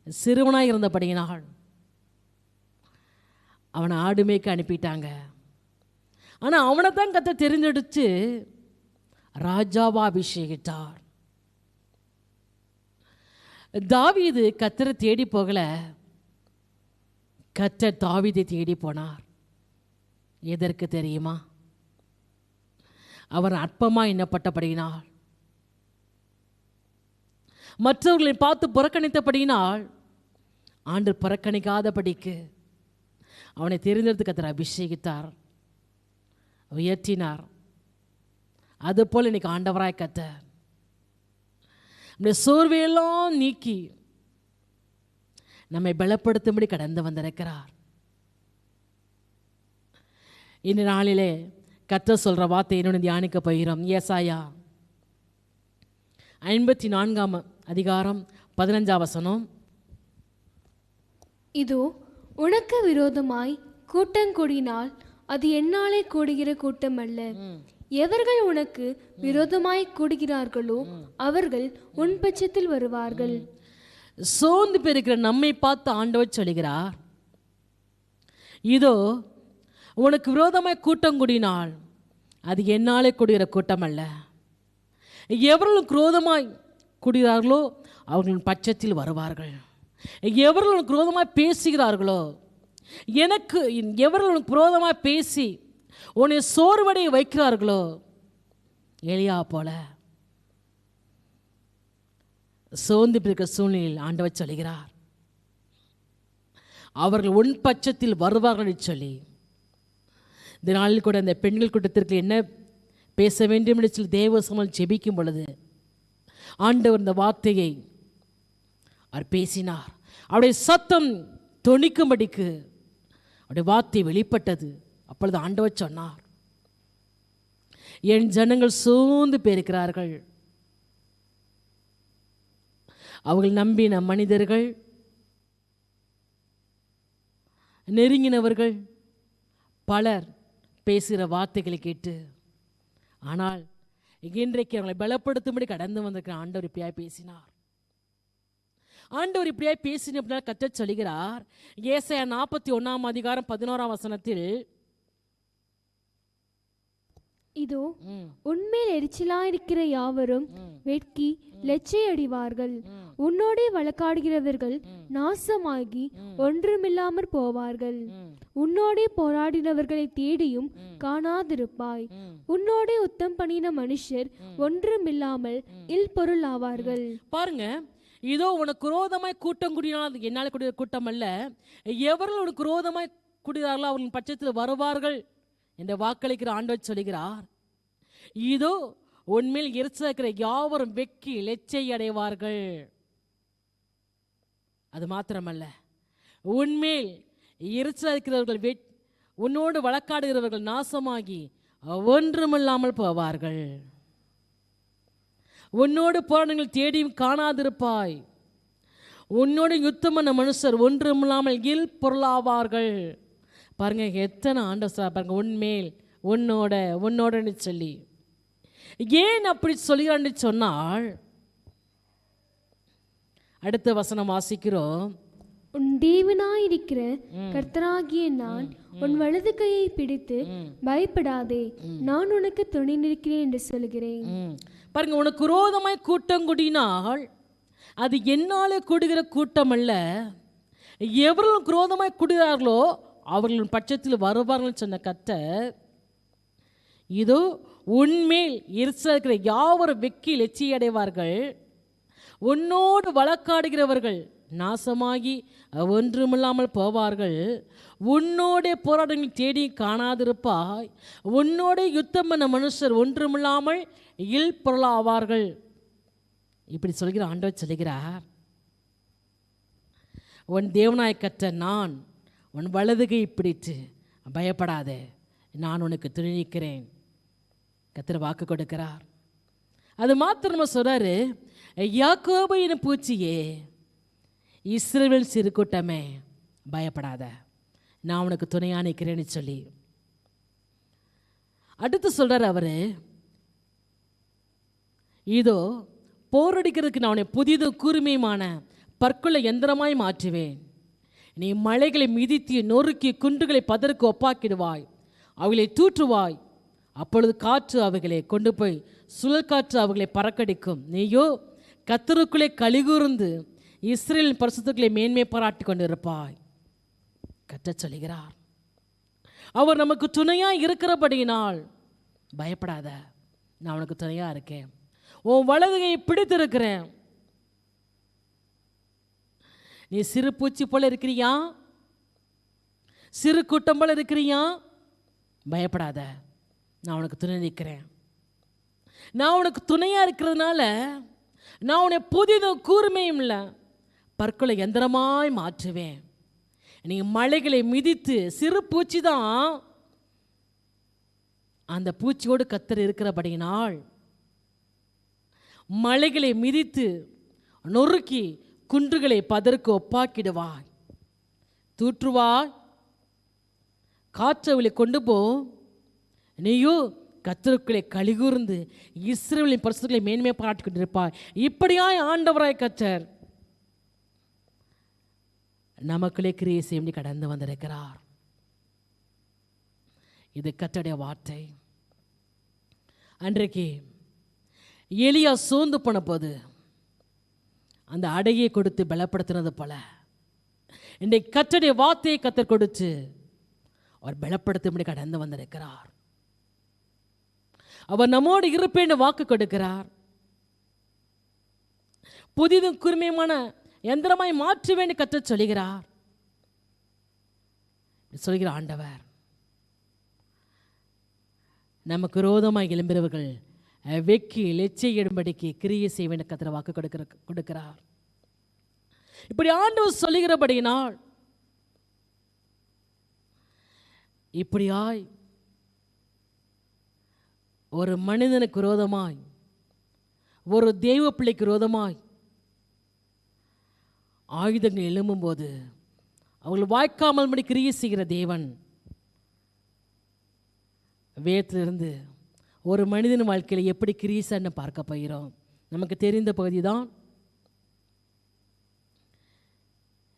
சிறுவனாக இருந்தபடியினால் அவனை ஆடு மேய்க்க அனுப்பிட்டாங்க. ஆனால் அவனை தான் கர்த்தர் தெரிஞ்செடுத்து ராஜாவா அபிஷேகித்தார். தாவீது கர்த்தரை தேடி போகல, கர்த்தர் தாவீதை தேடி போனார். எதற்கு தெரியுமா? அவர் அற்பமாக எண்ணப்பட்டபடியினால், மற்றவர்களை பார்த்து புறக்கணித்தபடியினால், ஆண்டவர் புறக்கணிக்காதபடிக்கு அவனை தெரிந்தெடுத்து கர்த்தர் அபிஷேகித்தார், உயர்த்தினார். அதுபோல் இன்னைக்கு ஆண்டவராய் கர்த்தர் நம்முடைய சோர்வையெல்லாம் நீக்கி நம்மை பலப்படுத்தும்படி கடந்து வந்திருக்கிறார். இந்த நாளிலே கர்த்தர் சொல்கிற வார்த்தை என்னோட தியானிக்க போகிறோம். ஏசாயா 54 அதிகாரம் 15 வசனம். இதோ உனக்கு விரோதமாய் கூட்டம் கூடினால் அது என்னாலே கூடுகிற கூட்டம் அல்ல. எவர்கள் உனக்கு விரோதமாய் கூடுகிறார்களோ அவர்கள் உன் பட்சத்தில் வருவார்கள். சோர்ந்து பெருக்கிற நம்மை பார்த்து ஆண்டவர் சொல்கிறார், இதோ உனக்கு விரோதமாய் கூட்டம் கூடினால் அது என்னாலே கூடுகிற கூட்டம் அல்ல. எவர்களும் குரோதமாய் கூடுகிறார்களோ அவர்களின் பட்சத்தில் வருவார்கள். எவர்களும் குரோதமாய் பேசுகிறார்களோ, எனக்கு எவர்களும் குரோதமாய் பேசி உன்னை சோர்வடைய வைக்கிறார்களோ, எலியா போல சோர்ந்து இருக்கிற சூழ்நிலையில் ஆண்டவர் சொல்கிறார், அவர்கள் உன் பட்சத்தில் வருவார்கள் சொல்லி. இந்த நாளில் கூட அந்த பெண்கள் கூட்டத்திற்கு என்ன பேச வேண்டும் என்று சொல்லி தேவசமல் ஜெபிக்கும் பொழுது ஆண்டவர் இந்த வார்த்தையை அவர் பேசினார். அவருடைய சத்தம் தொனிக்கும்படிக்கு அவருடைய வார்த்தை வெளிப்பட்டது. அப்பொழுது ஆண்டவர் சொன்னார், என் ஜனங்கள் சோர்ந்து போயிருக்கிறார்கள். அவர்கள் நம்பின மனிதர்கள், நெருங்கினவர்கள் பலர் பேசுகிற வார்த்தைகளை கேட்டு, ஆனால் இன்றைக்கு அவங்களை பலப்படுத்தும்படி கடந்து வந்திருக்கிற ஆண்டவர் இப்படியாய் பேசினார். ஆண்டவர் இப்படியாய் பேசின கர்த்தர் சொல்கிறார். ஏசாயா 41 அதிகாரம் 11 வசனத்தில், இதோ உன்மேல் எரிச்சலாயிருக்கிற யாவரும் வெட்கி லெச்சை அடிவார்கள். உன்னோடே வழக்காடுகிறவர்கள் நாசமாகி ஒன்றுமில்லாமற் போவார்கள். உன்னோடே போராடினவர்களை தேடியும் காணாதிருப்பாய். உன்னோடே உத்தம் பண்ணின மனுஷர் ஒன்றுமில்லாமல் இல்பொருள் ஆவார்கள். பாருங்க, இதோ உனக்கு குரோதமாய் கூட்டம் கூடினால் என்னால் கூடிய கூட்டம் அல்ல, எவர்கள் உனக்கு குரோதமாய் கூடுகிறார்களோ அவர்களின் பட்சத்தில் வருவார்கள் என்ற வாக்களிக்கிற ஆண்டவர் சொல்கிறார். இதோ உன்மேல் எரிச்சிருக்கிற யாவரும் வெக்கி லெச்சை அடைவார்கள். அது மாத்திரமல்ல, உன்மேல் எரிச்சிருக்கிறவர்கள் உன்னோடு வழக்காடுகிறவர்கள் நாசமாகி ஒன்றுமில்லாமல் போவார்கள். உன்னோடு போராட்டங்கள் தேடியும் காணாதிருப்பாய். உன்னோடு யுத்தம் பண்ண மனுஷர் ஒன்றுமில்லாமல் இல் பொருளாவார்கள். பாருங்க, எத்தனை ஆண்டவர் பாருங்க, உன்மேல் உன்னோடன்னு சொல்லி. ஏன் அப்படி சொல்கிறான்னு சொன்னால், அடுத்த வசனம் வாசிக்கிறோம். உன் தேவனாயிருக்கிற கர்த்தராகிய நான் உன் வலது கையை பிடித்து பயப்படாதே, நான் உனக்கு துணை நிற்கிறேன் என்று சொல்கிறேன். பாருங்க, உனக்கு விரோதமாய் கூட்டம் கூடினால் அது என்னாலே கூடுகிற கூட்டம் அல்ல, எவர்களும் குரோதமாய் கூடுகிறார்களோ அவர்களின் பட்சத்தில் வருவார்கள் சொன்ன கர்த்தர், இதோ உன்மேல் இருக்கிற யாவரும் வெக்கி லெச்சி அடைவார்கள். உன்னோடு வழக்காடுகிறவர்கள் நாசமாகி ஒன்றுமில்லாமல் போவார்கள். உன்னோட போராட்டங்கள் தேடி காணாதிருப்பாய். உன்னோட யுத்தம் பண்ண மனுஷர் ஒன்றுமில்லாமல் இல்பொருளாவார்கள். இப்படி சொல்கிற ஆண்டவர் சொல்கிறார், உன் தேவனாய் கற்ற நான் உன் வலதுகை பிடித்து பயப்படாதே, நான் உனக்கு துணை நிற்கிறேன். கர்த்தர் வாக்கு கொடுக்கிறார். அது மாத்திரமா சொல்றாரு, யாக்கோபு எனும் பூச்சியே, இஸ்ரவேல் சிறு கூட்டமே பயப்படாத, நான் உனக்கு துணையா நிற்கிறேன்னு சொல்லி. அடுத்து சொல்றாரு அவரு, இதோ போரடிக்கிறதுக்கு நான் உன்னை புதிதும் கூர்மையுமான பற்குள்ள எந்திரமாய் மாற்றுவேன். நீ மலைகளை மிதித்து நொறுக்கி குன்றுகளை பதருக்கு ஒப்பாக்கிடுவாய், அவைகளை தூற்றுவாய். அப்பொழுது காற்று அவைகளை கொண்டு போய் சுழல் காற்று அவைகளை பறக்கடிக்கும். நீயோ கர்த்தருக்குள்ளே கலிகூர்ந்து இஸ்ரவேலின் பரிசுத்தங்களை மேன்மை பாராட்டி கொண்டிருப்பாய். கர்த்தர் சொல்கிறார், அவர் நமக்கு துணையா இருக்கிறபடியினால் பயப்படாத, நான் உனக்கு துணையா இருக்கேன். உன் வலதுகையை பிடித்திருக்கிறேன். நீ சிறு பூச்சி போல இருக்கிறியா, சிறு கூட்டம் போல இருக்கிறியா, பயப்படாத, நான் உனக்கு துணை நிற்கிறேன். நான் உனக்கு துணையா இருக்கிறதுனால நான் உன்னை புதிதும் கூர்மையும் இல்லை பற்களை எந்திரமாய் மாற்றுவேன். நீ மலைகளை மிதித்து, சிறு பூச்சி தான், அந்த பூச்சியோடு கர்த்தர் இருக்கிறபடியினால் மலைகளை மிதித்து நொறுக்கி குன்றுகளை பதருக்கு ஒப்பாக்கிடுவாய், தூற்றுவாய், காற்றவளை கொண்டு போ. நீயோ கர்த்தருக்குள்ளே கலிகூர்ந்து இஸ்ரவேலின் பரிசுத்தங்களை மேன்மையை பாராட்டி கொண்டிருப்பாய். இப்படியாய் ஆண்டவராய் கர்த்தர் நமக்குள்ளே கிரியை செய்ய கடந்து வந்திருக்கிறார். இது கர்த்தருடைய வார்த்தை. அன்றைக்கு எலியா சோர்ந்து போன போது அந்த அடையை கொடுத்து பலப்படுத்தினது போல இன்றைக்கு கர்த்தருடைய வார்த்தையை கர்த்தர் கொடுத்து அவர் பலப்படுத்தும்படி கடந்து வந்திருக்கிறார். அவர் நம்மோடு இருப்பேன்னு வாக்கு கொடுக்கிறார். புதிதும் கூர்மையுமான எந்திரமாய் மாற்றுவேன்னு கர்த்தர் சொல்கிறார். சொல்கிற ஆண்டவர் நமக்கு விரோதமாக எழும்புகிறவர்கள் வெக்கி லெச்சையிடும்படிக்கு கிரியை செய்வேன் கர்த்தர் வாக்கு கொடுக்கிறார். இப்படி ஆண்டவர் சொல்லுகிறபடியினால் இப்படியாய் ஒரு மனிதனுக்கு விரோதமாய், ஒரு தெய்வ பிள்ளைக்கு விரோதமாய் ஆயுதங்கள் எழும்பும்போது அவர்கள் வாய்க்காமல் மணி கிரியை செய்கிற தேவன் வேதத்திலிருந்து ஒரு மனிதன் வாழ்க்கையில் எப்படி கிரீசன்னு பார்க்க போகிறோம். நமக்கு தெரிந்த பகுதி தான்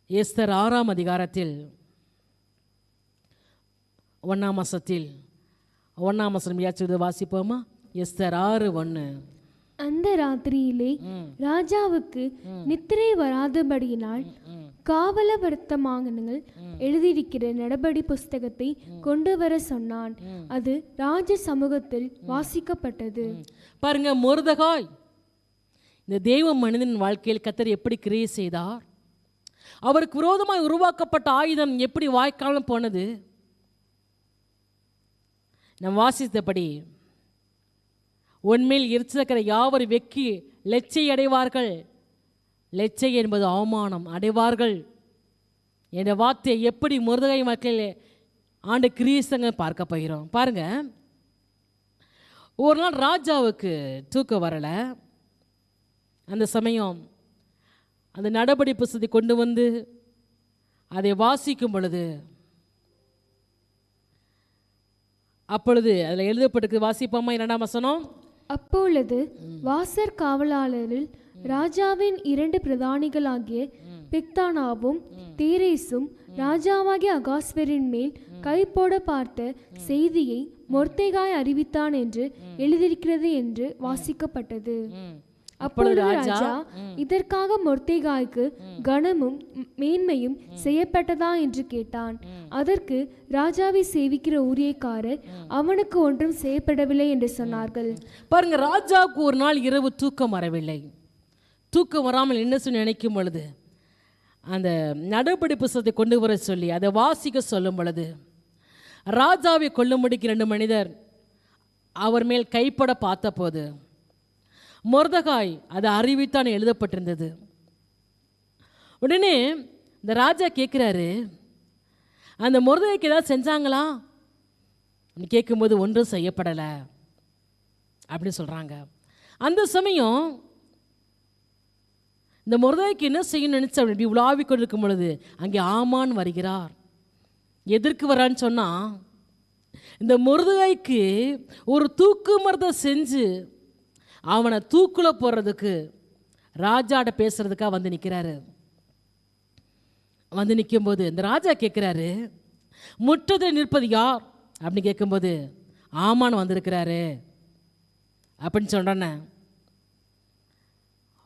எஸ்தர் 6ஆம் அதிகாரத்தில் 1ஆம் வசனத்தில் 1ஆம் வசனம் யாச்சும் வாசிப்போமா? எஸ்தர் 6:1. அந்த ராத்திரியிலே ராஜாவுக்கு நித்திரை வராதபடியினால் காவல வர்த்தமானங்கள் எழுதியிருக்கிற நடபடி புஸ்தகத்தை கொண்டு வர சொன்னான். அது ராஜ சமூகத்தில் வாசிக்கப்பட்டது. பாருங்க, மொர்தெகாய் இந்த தெய்வ மனிதன் வாழ்க்கையில் கர்த்தர் எப்படி கிரியை செய்தார், அவருக்கு விரோதமாய் உருவாக்கப்பட்ட ஆயுதம் எப்படி வாய்க்காமல் போனது. நாம் வாசித்தபடி உண்மையில் இருக்கிற யாவர் வெக்கி லெச்சை அடைவார்கள். லெச்சை என்பது அவமானம், அடைவார்கள் என்ற வார்த்தை எப்படி மொர்தெகாய் மக்கள் ஆண்டு கிரீசங்க பார்க்க போகிறோம். பாருங்க, ஒரு நாள் ராஜாவுக்கு தூக்கம் வரலை. அந்த சமயம் அந்த நடபடி புஸ்தகத்தை கொண்டு வந்து அதை வாசிக்கும் பொழுது அப்பொழுது அதில் எழுதப்பட்டிருக்கு. வாசிப்போமா 2ஆம் வசனம். அப்பொழுது வாசற் காவலாளரில் ராஜாவின் 2 பிரதானிகளாகிய பிக்தானாவும் தேரேசும் ராஜாவாகிய அகாஸ்வேரின் மேல் கை போட பார்த்த செய்தியை மொர்தெகாய் அறிவித்தான் என்று எழுதியிருக்கிறது என்று வாசிக்கப்பட்டது. அப்பொழுது ராஜா, இதற்காக மொர்தெகாய்க்கு கனமும் மேன்மையும் செய்யப்பட்டதா என்று கேட்டான். அதற்கு ராஜாவை சேவிக்கிற ஊழியக்காரர், அவனுக்கு ஒன்றும் செய்யப்படவில்லை என்று சொன்னார்கள். பாருங்க, ராஜாவுக்கு ஒரு நாள் இரவு தூக்கம் வரவில்லை. தூக்கம் வராமல் என்ன சொல்லி நினைக்கும் பொழுது அந்த நடபடி புஸ்தகத்தை கொண்டு வர சொல்லி அதை வாசிக்க சொல்லும் பொழுது ராஜாவை கொல்லும்படிக்கு 2 மனிதர் அவர் மேல் கைப்பட பார்த்தபோது மொர்தெகாய் அதை அறிவித்தான் எழுதப்பட்டிருந்தது. உடனே இந்த ராஜா கேட்குறாரு, அந்த மொர்தெகாய்க்கு ஏதாவது செஞ்சாங்களா கேட்கும்போது ஒன்றும் செய்யப்படலை அப்படின்னு சொல்கிறாங்க. அந்த சமயம் இந்த மொர்தெகாய்க்கு என்ன செய்யணும்னு நினச்சி அப்படி உலாவி கொண்டிருக்கும் பொழுது அங்கே ஆமான் வருகிறார். எதற்கு வரான்னு சொன்னால், இந்த மொர்தெகாய்க்கு ஒரு தூக்கு மரத்தை செஞ்சு அவனை தூக்குல போடுறதுக்கு ராஜாட்ட பேசுறதுக்காக வந்து நிற்கிறாரு. வந்து நிற்கும்போது இந்த ராஜா கேட்குறாரு, முற்றத்தில் நிற்பது யார் அப்படின்னு கேட்கும்போது ஆமான் வந்திருக்கிறாரு அப்படின்னு சொல்கிறேன்னே.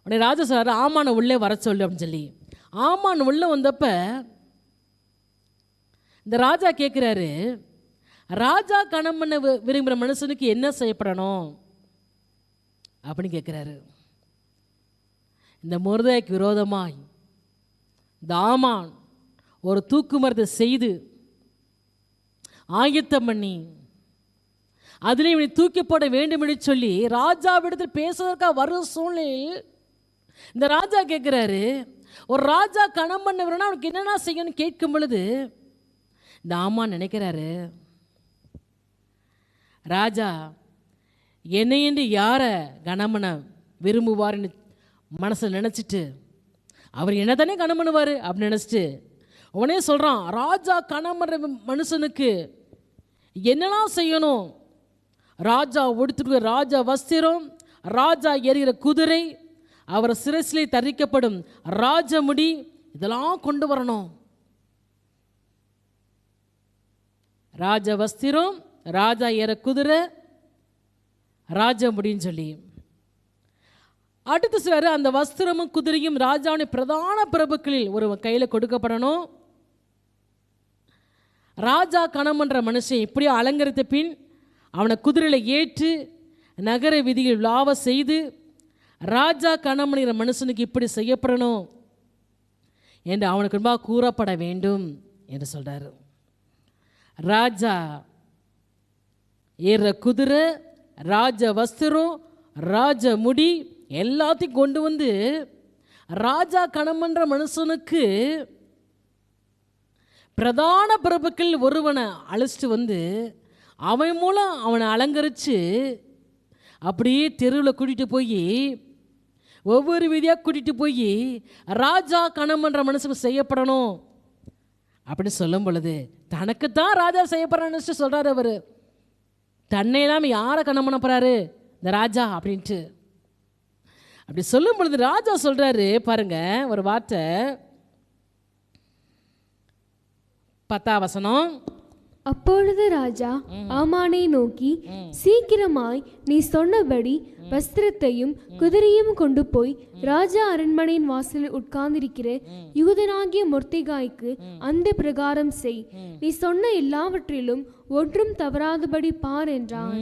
உடனே ராஜா சொல்கிறாரு, ஆமானை உள்ளே வர சொல்லு அப்படின்னு சொல்லி. ஆமான் உள்ளே வந்தப்ப இந்த ராஜா கேட்குறாரு, ராஜா கணம் பண்ண விரும்புகிற மனுஷனுக்கு என்ன செய்யப்படணும் அப்படின்னு கேட்குறாரு. இந்த மொர்தெகாய்க்கு விரோதமாய் இந்த ஆமான் ஒரு தூக்கு மரத்தை செய்து ஆயத்தம் பண்ணி அதில் இவனை தூக்கி போட வேண்டும் என்று சொல்லி ராஜாவிடத்தில் பேசுவதற்காக வரும் சூழ்நிலையில் இந்த ராஜா கேட்குறாரு, ஒரு ராஜா கணம் பண்ணவர்னா அவனுக்கு என்னென்ன செய்யணும்னு கேட்கும் பொழுது இந்த ஆமான் நினைக்கிறாரு, ராஜா என்னை என்று யாரை கணமனை விரும்புவார்னு மனசில் நினச்சிட்டு அவர் என்ன தானே கணம் பண்ணுவார் அப்படின்னு நினச்சிட்டு உடனே சொல்கிறான், ராஜா கணம் பண்ணுற மனுஷனுக்கு என்னெல்லாம் செய்யணும், ராஜா உடுத்துட்டு ராஜா வஸ்திரம், ராஜா ஏறுகிற குதிரை, அவர் சிரசிலே தரிக்கப்படும் ராஜமுடி, இதெல்லாம் கொண்டு வரணும். ராஜ வஸ்திரம், ராஜா ஏற குதிரை, ராஜமுடின்னு சொல்லி அடுத்து சொல்றாரு, அந்த வஸ்திரமும் குதிரையும் ராஜாவுடைய பிரதான பிரபுக்களில் ஒரு கையில் கொடுக்கப்படணும். ராஜா கணம் என்ற மனுஷன் இப்படியே அலங்கரித்த பின் அவனை குதிரையில் ஏற்று நகர வீதியில் விழாவ செய்து ராஜா கணம் பண்ணுகிற மனுஷனுக்கு இப்படி செய்யப்படணும் என்று அவனுக்கு முன்பாக கூறப்பட வேண்டும் என்று சொல்கிறார். ராஜா ஏற குதிரை, ராஜ வஸ்திரம், ராஜ முடி எல்லாத்தையும் கொண்டு வந்து ராஜா கணம் பண்ணுற மனுஷனுக்கு பிரதான பிரபுக்கள் ஒருவனை அழைச்சிட்டு வந்து அவன் மூலம் அவனை அலங்கரித்து அப்படியே தெருவில் கூட்டிகிட்டு போய் ஒவ்வொரு வீதியாக கூட்டிகிட்டு போய் ராஜா கணம் பண்ணுற மனுஷனுக்கு செய்யப்படணும் அப்படின்னு சொல்லும் பொழுது தனக்குத்தான் ராஜா செய்யப்படுறான்னு சொல்கிறார். அவர் தன்னை இல்லாமல் யாரை கணம் பண்ண போகிறாரு இந்த ராஜா அப்படின்ட்டு அப்படி சொல்லும் பொழுது ராஜா சொல்கிறாரு பாருங்க ஒரு வார்த்தை, 10ஆம் வசனம். அப்பொழுது ராஜா ஆமானை நோக்கி, சீக்கிரமாய் நீ சொன்னபடி வஸ்திரத்தையும் குதிரையும் கொண்டு போய் ராஜா அரண்மனையின் வாசலில் உட்கார்ந்திருக்கிற யூதனாகிய மொர்தெகாய்க்கு அந்த பிரகாரம் செய். நீ சொன்ன எல்லாவற்றிலும் ஒன்றும் தவறாதபடி பார் என்றான்.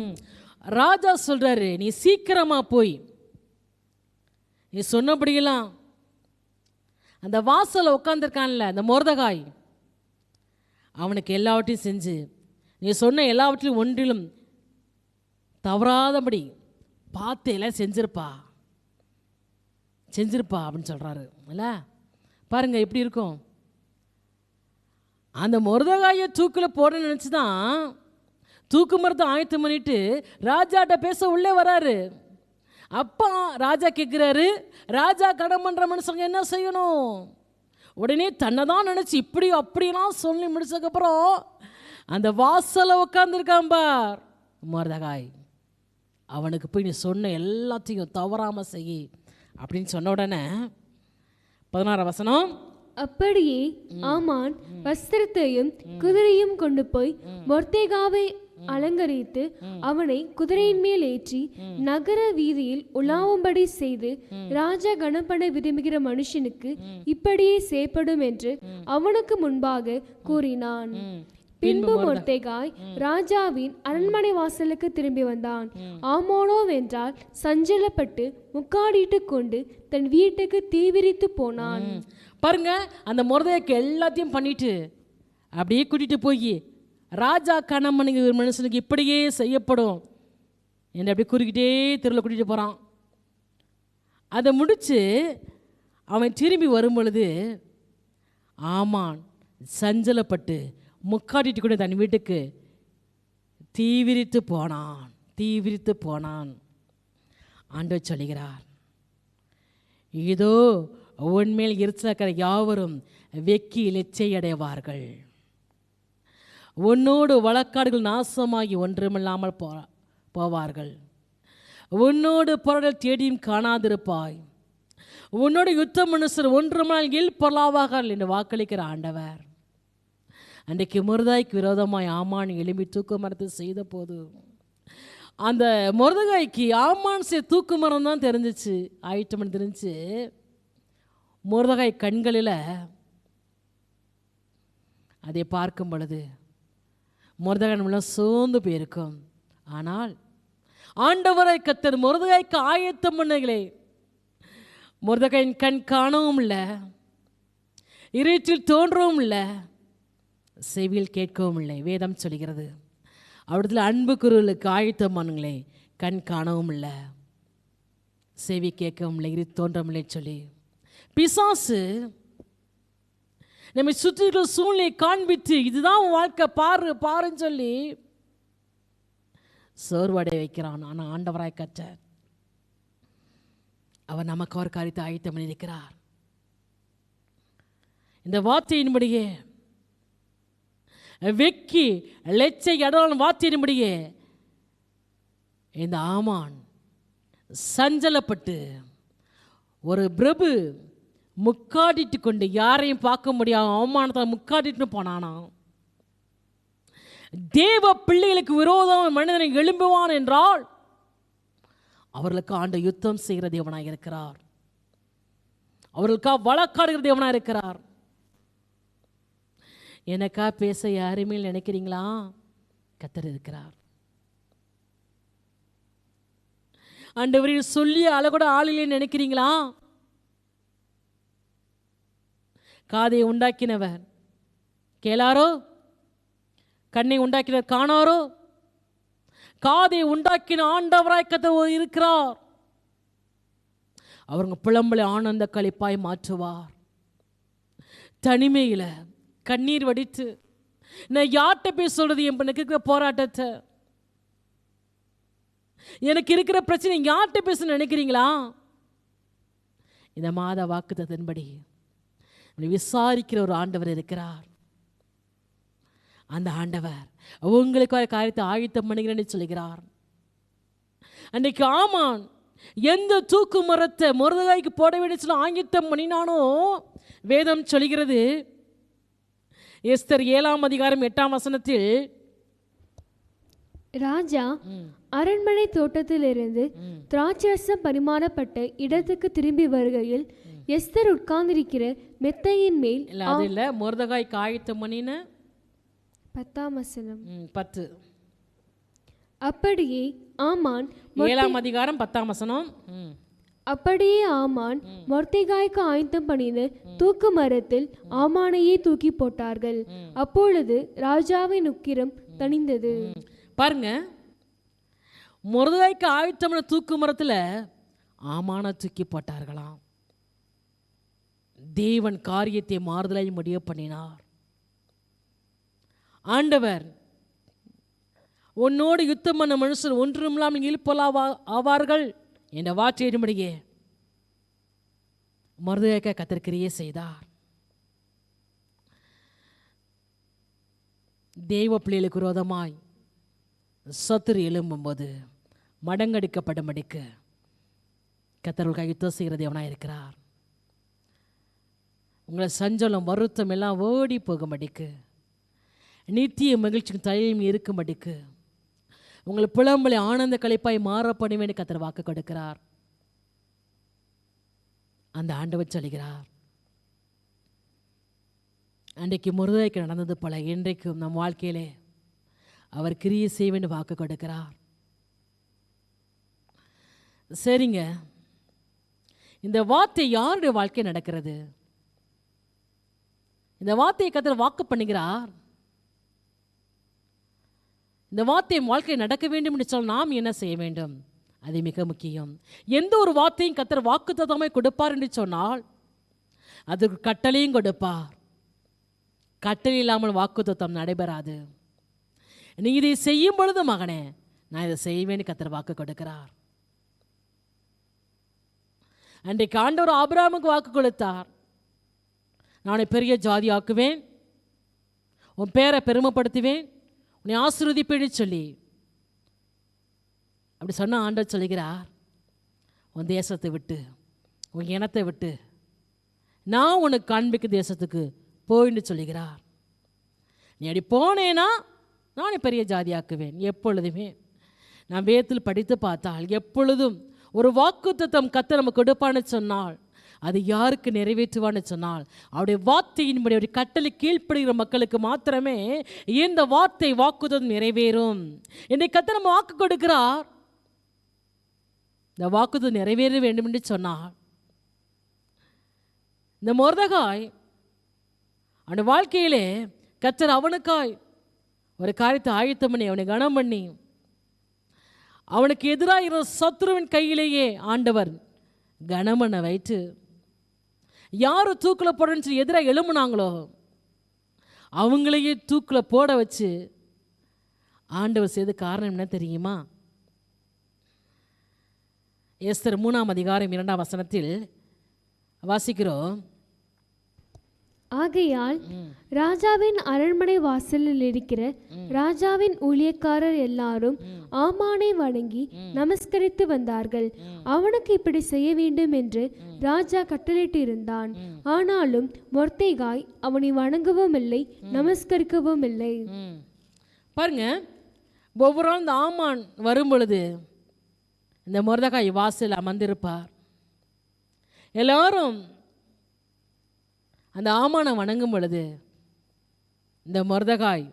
ராஜா சொல்றாரு, நீ சீக்கிரமா போய் நீ சொன்னபடியெல்லாம் அந்த வாசலில் உட்காந்துருக்கான்ல அந்த மொர்தெகாய் அவனுக்கு எல்லாவற்றையும் செஞ்சு நீ சொன்ன எல்லாவற்றிலும் ஒன்றிலும் தவறாதபடி பார்த்து எல்லாம் செஞ்சிருப்பா அப்படின்னு சொல்கிறாரு. இல்ல பாருங்க எப்படி இருக்கும். அந்த மொர்தெகாயை தூக்கில் போடணும்னு நினச்சி தான் தூக்கு மரத்தை ஆயத்தம் பண்ணிட்டு ராஜாட்ட பேச உள்ளே வராரு. அப்பா ராஜா கேட்குறாரு, ராஜா கடன் பண்ணுற மனுஷங்க என்ன செய்யணும்? உடனே தன்னை தான் நினச்சி இப்படி அப்படிலாம் சொல்லி முடிச்சதுக்கப்புறம் அந்த வாசலை உட்காந்துருக்கான் பார் மொர்தெகாய், அவனுக்கு போய் நீ சொன்ன எல்லாத்தையும் தவறாமல் செய் அப்படின்னு சொன்ன உடனே 16ஆம் வசனம். அப்படியே ஆமான் வஸ்திரத்தையும் குதிரையும் கொண்டு போய் மொர்தெகாவை அலங்கரித்து அவனை குதிரையின் மேல் ஏற்றி நகர வீதியில் உலாவும்படி செய்து, ராஜா கணப்பட விரும்புகிற மனுஷனுக்கு இப்படியே செய்யப்படும் என்று அவனுக்கு முன்பாக கூறினான். பின்பு மொர்தெகாய் ராஜாவின் அரண்மனை வாசலுக்கு திரும்பி வந்தான். ஆமோனோ வென்றால் சஞ்சலப்பட்டு முக்காடிட்டு கொண்டு தன் வீட்டுக்கு தீவிரித்து போனான். பாருங்க, அந்த மொர்தெகாய்க்கு எல்லாத்தையும் பண்ணிட்டு அப்படியே கூட்டிட்டு போய் ராஜா கணமனுக்கு ஒரு மனுஷனுக்கு இப்படியே செய்யப்படும் என்று அப்படியே குறுக்கிட்டே தெருவில் கூட்டிட்டு போகிறான். அதை முடித்து அவன் திரும்பி வரும் பொழுது ஆமான் சஞ்சலப்பட்டு முக்காட்டிட்டு கூட தன் வீட்டுக்கு தீவிரித்து போனான். ஆண்டவர் சொல்லுகிறார், இதோ உன்மேல் இருக்கிற யாவரும் வெக்கி இலச்சையடைவார்கள். உன்னோடு வழக்காடுகள் நாசமாகி ஒன்றுமில்லாமல் போவார்கள். உன்னோடு பொருள் தேடியும் காணாதிருப்பாய். உன்னோடு யுத்த மனுஷர் ஒன்றுமால் பொருளாவார்கள் என்று வாக்களிக்கிற ஆண்டவர் அன்றைக்கு மொர்தெகாய்க்கு விரோதமாய் ஆமான் எழும்பி தூக்கு மரத்தை செய்த போது அந்த மொர்தெகாய்க்கு ஆமான் தூக்கு மரம் தான் தெரிஞ்சிச்சு, ஆயிட்டம்னு தெரிஞ்சு மொர்தெகாய் கண்களில் அதை பார்க்கும் பொழுது மொர்தெகாய் சோர்ந்து போயிருக்கும். ஆனால் ஆண்டவரை கர்த்தர் மொர்தெகாய்க்கு ஆயத்தம் பண்ணுங்களே. மொர்தெகாயின் கண் காணவும் இல்லை, இருட்டில் தோன்றவும் இல்லை, செவியில் கேட்கவும் இல்லை. வேதம் சொல்கிறது, அவரிடத்தில் அன்பு குரலுக்கு ஆயத்தம் பண்ணுங்களே. கண் காணவும் இல்லை, செவி கேட்கவும் இல்லை, இருட்டு தோன்றவும் இல்லை சொல்லி பிசாசு நம்மை சுற்றிலுள்ள சூழ்நிலையை காண்பித்து இதுதான் உன் வாழ்க்கை பாருன்னு சொல்லி சோர்வடை வைக்கிறான். ஆனால் ஆண்டவராய் கர்த்தர் அவர் நமக்கு ஒரு காரியத்தை ஆயத்தம் பண்ணியிருக்கிறார். இந்த வார்த்தையின்படியே வெக்கி லெச்சை அடவான் வார்த்தையின்படியே இந்த ஆமான் சஞ்சலப்பட்டு ஒரு பிரபு முக்காடிட்டு கொண்டு யாரையும் பார்க்க முடியாத அவமானத்தை முக்காடிட்டு போனானா. தேவ பிள்ளைகளுக்கு விரோதம் மனிதனை எழும்புவான் என்றால் அவர்களுக்கு ஆண்டு யுத்தம் செய்கிற தேவனாக இருக்கிறார். அவர்களுக்காக வழக்காடுகிற தேவனாக இருக்கிறார். எனக்கா பேச யாருமே நினைக்கிறீங்களா? கர்த்தர் இருக்கிறார். ஆண்டவரில் சொல்லி அழகூட ஆளிலே நினைக்கிறீங்களா? காதை உண்டாக்கினவர் கேளாரோ? கண்ணை உண்டாக்கினவர் காணாரோ? காதை உண்டாக்கின ஆண்டவராய் கர்த்தர் இருக்கிறார். அவங்க புலம்பலை ஆனந்த களிப்பாய் மாற்றுவார். தனிமையில் கண்ணீர் வடித்து நான் யார்கிட்ட போய் சொல்றது எனக்கு இருக்கிற போராட்டத்தை, எனக்கு இருக்கிற பிரச்சனை யார்கிட்ட பேச நினைக்கிறீங்களா? இந்த மாத வாக்குத்தத்தின்படி விசாரிக்கிற ஒரு ஆண்டவர் இருக்கிறார். அந்த ஆண்டவர் உங்களுக்கு ஒரு காரியத்தை ஆயத்தம் பண்ணுகிறேன்னு சொல்கிறார். அன்னைக்கு ஆமான் எந்த தூக்கு மரத்தை மொர்தெகாய்க்கு போட வேண்டிய ஆயத்தம் பண்ணினானோ வேதம் சொல்கிறது. எஸ்தர் 7ஆம் அதிகாரம் 8ஆம் வசனத்தில் ராஜா அரண்மனை தோட்டத்திலிருந்து திராட்சரசம் பரிமாறப்பட்ட இடத்துக்கு திரும்பி வருகையில் எஸ்தர் உட்கார்ந்திருக்கிற மெத்தையின் மேல் அது இல்ல மொர்தெகாய்க்கு ஆயத்தம் பண்ணின 10ஆம் வசனம் 10. அப்படியே ஆமான் 7ஆம் அதிகாரம் 10ஆம் வசனம். அப்படியே ஆமான் மொர்தெகாய்க்கு ஆயத்தம் பண்ணின தூக்கு மரத்தில் ஆமானையே தூக்கி போட்டார்கள். அப்பொழுது ராஜாவின் உக்கிரம் தணிந்தது. பாருங்க, மொர்தெகாய்க்கு ஆயத்தம் பண்ண தூக்கு மரத்தில் ஆமான தூக்கி போட்டார்களாம். தேவன் காரியத்தை மாறுதலாய் முடிய பண்ணினார். ஆண்டவர் உன்னோடு யுத்தம் பண்ண மனுஷர் ஒன்றுமில்லாமல் இழுப்பலா ஆவார்கள் என்ற வார்த்தையின்படியே மொர்தெகாய்க்கு கர்த்தர் கிரியை செய்தார். தேவ பிள்ளைகளுக்கு விரோதமாய் சத்துரு எழும்பும்போது மடங்கடிக்கப்படும்படிக்கு கர்த்தர்களுக்காக யுத்தம் செய்கிற தேவனாய் இருக்கிறார். உங்களை சஞ்சலம் வருத்தம் எல்லாம் ஓடி போகும்படிக்கு நித்திய மகிழ்ச்சிக்கு தலையும் இருக்கும்படிக்கு உங்களை புலம்பலை ஆனந்த களைப்பாய் மாறப்பட வேண்டிய கர்த்தர் வாக்கு கொடுக்கிறார். அந்த ஆண்டவர் சொல்கிறார், அன்றைக்கு முருதைக்கு நடந்தது போல இன்றைக்கும் நம் வாழ்க்கையிலே அவர் கிரியை செய்வேன்னு வாக்கு கொடுக்கிறார். சரிங்க, இந்த வார்த்தை யாருடைய வாழ்க்கை நடக்கிறது? இந்த வார்த்தையை கர்த்தர் வாக்கு பண்ணுகிறார். இந்த வார்த்தை வாழ்க்கை நடக்க வேண்டும் என்று சொன்னால் நாம் என்ன செய்ய வேண்டும்? அது மிக முக்கியம். எந்த ஒரு வார்த்தையும் கர்த்தர் வாக்குத்தத்தமாய் கொடுப்பார் என்று சொன்னால் அதுக்கு கட்டளையும் கொடுப்பார். கட்டளை இல்லாமல் வாக்குத்தத்தம் நடைபெறாது. நீ இதை செய்யும் பொழுது மகனே நான் இதை செய்வேன்னு கர்த்தர் வாக்கு கொடுக்கிறார். அன்றைக்கு ஆண்டவர் ஆபிரகாமுக்கு வாக்கு கொடுத்தார், நான் பெரிய ஜாதி ஆக்குவேன், உன் பேரை பெருமைப்படுத்துவேன், உன்னை ஆசீர்வதிப்பேன்னு சொல்லி. அப்படி சொன்ன ஆண்டவர் சொல்லுகிறார், உன் தேசத்தை விட்டு உன் இனத்தை விட்டு நான் உனக்கு காண்பிக்க தேசத்துக்கு போயின்னு சொல்லுகிறார். நீ அப்படி போனேன்னா நான் பெரிய ஜாதியாக்குவேன். எப்பொழுதுமே நான் வேதத்தில் படித்து பார்த்தால் எப்பொழுதும் ஒரு வாக்குத்தத்தம் கர்த்தர் நமக்கு கொடுப்பான்னு சொன்னால் அது யாருக்கு நிறைவேற்றுவான்னு சொன்னால் அவருடைய வார்த்தையின்படி ஒரு கட்டளை கீழ்ப்படுகிற மக்களுக்கு மாத்திரமே இந்த வார்த்தை வாக்குத்தத்தம் நிறைவேறும். இன்றைக்கு கர்த்தர் நம்ம வாக்கு கொடுக்கிறார். இந்த வாக்குத்தத்தம் நிறைவேற வேண்டும் என்று சொன்னார். இந்த மொர்தெகாய் அவன் வாழ்க்கையிலே கர்த்தர் அவனுக்காய் ஒரு காரியத்தை ஆயத்தம் பண்ணி அவனை கனம் பண்ணி அவனுக்கு எதிராக இருந்த சத்துருவின் கையிலேயே ஆண்டவர் கனமனை வைத்து யாரும் தூக்கில் போடணும்னு சொல்லி எதிராக எழும்புனாங்களோ அவங்களையே தூக்கில் போட வச்சு ஆண்டவர் செய்த காரணம் என்ன தெரியுமா? எஸ்தர் 3ஆம் அதிகாரம் 2ஆம் வசனத்தில் வாசிக்கிறோம், ஆகையால் ராஜாவின் அரண்மனை வாசலில் இருக்கிற ராஜாவின் ஊழியக்காரர் எல்லாரும் ஆமானை வணங்கி நமஸ்கரித்து வந்தார்கள். அவனுக்கு இப்படி செய்ய வேண்டும் என்று ராஜா கட்டளையிட்டு இருந்தான். ஆனாலும் மொர்தெகாய் அவனை வணங்கவும் இல்லை, நமஸ்கரிக்கவும் இல்லை. பாருங்க, ஒவ்வொரு நாள் இந்த ஆமான் வரும் பொழுது இந்த மொர்தெகாய் வாசல் அமர்ந்திருப்பார். எல்லாரும் அந்த ஆமானை வணங்கும் பொழுது இந்த மொர்தெகாய்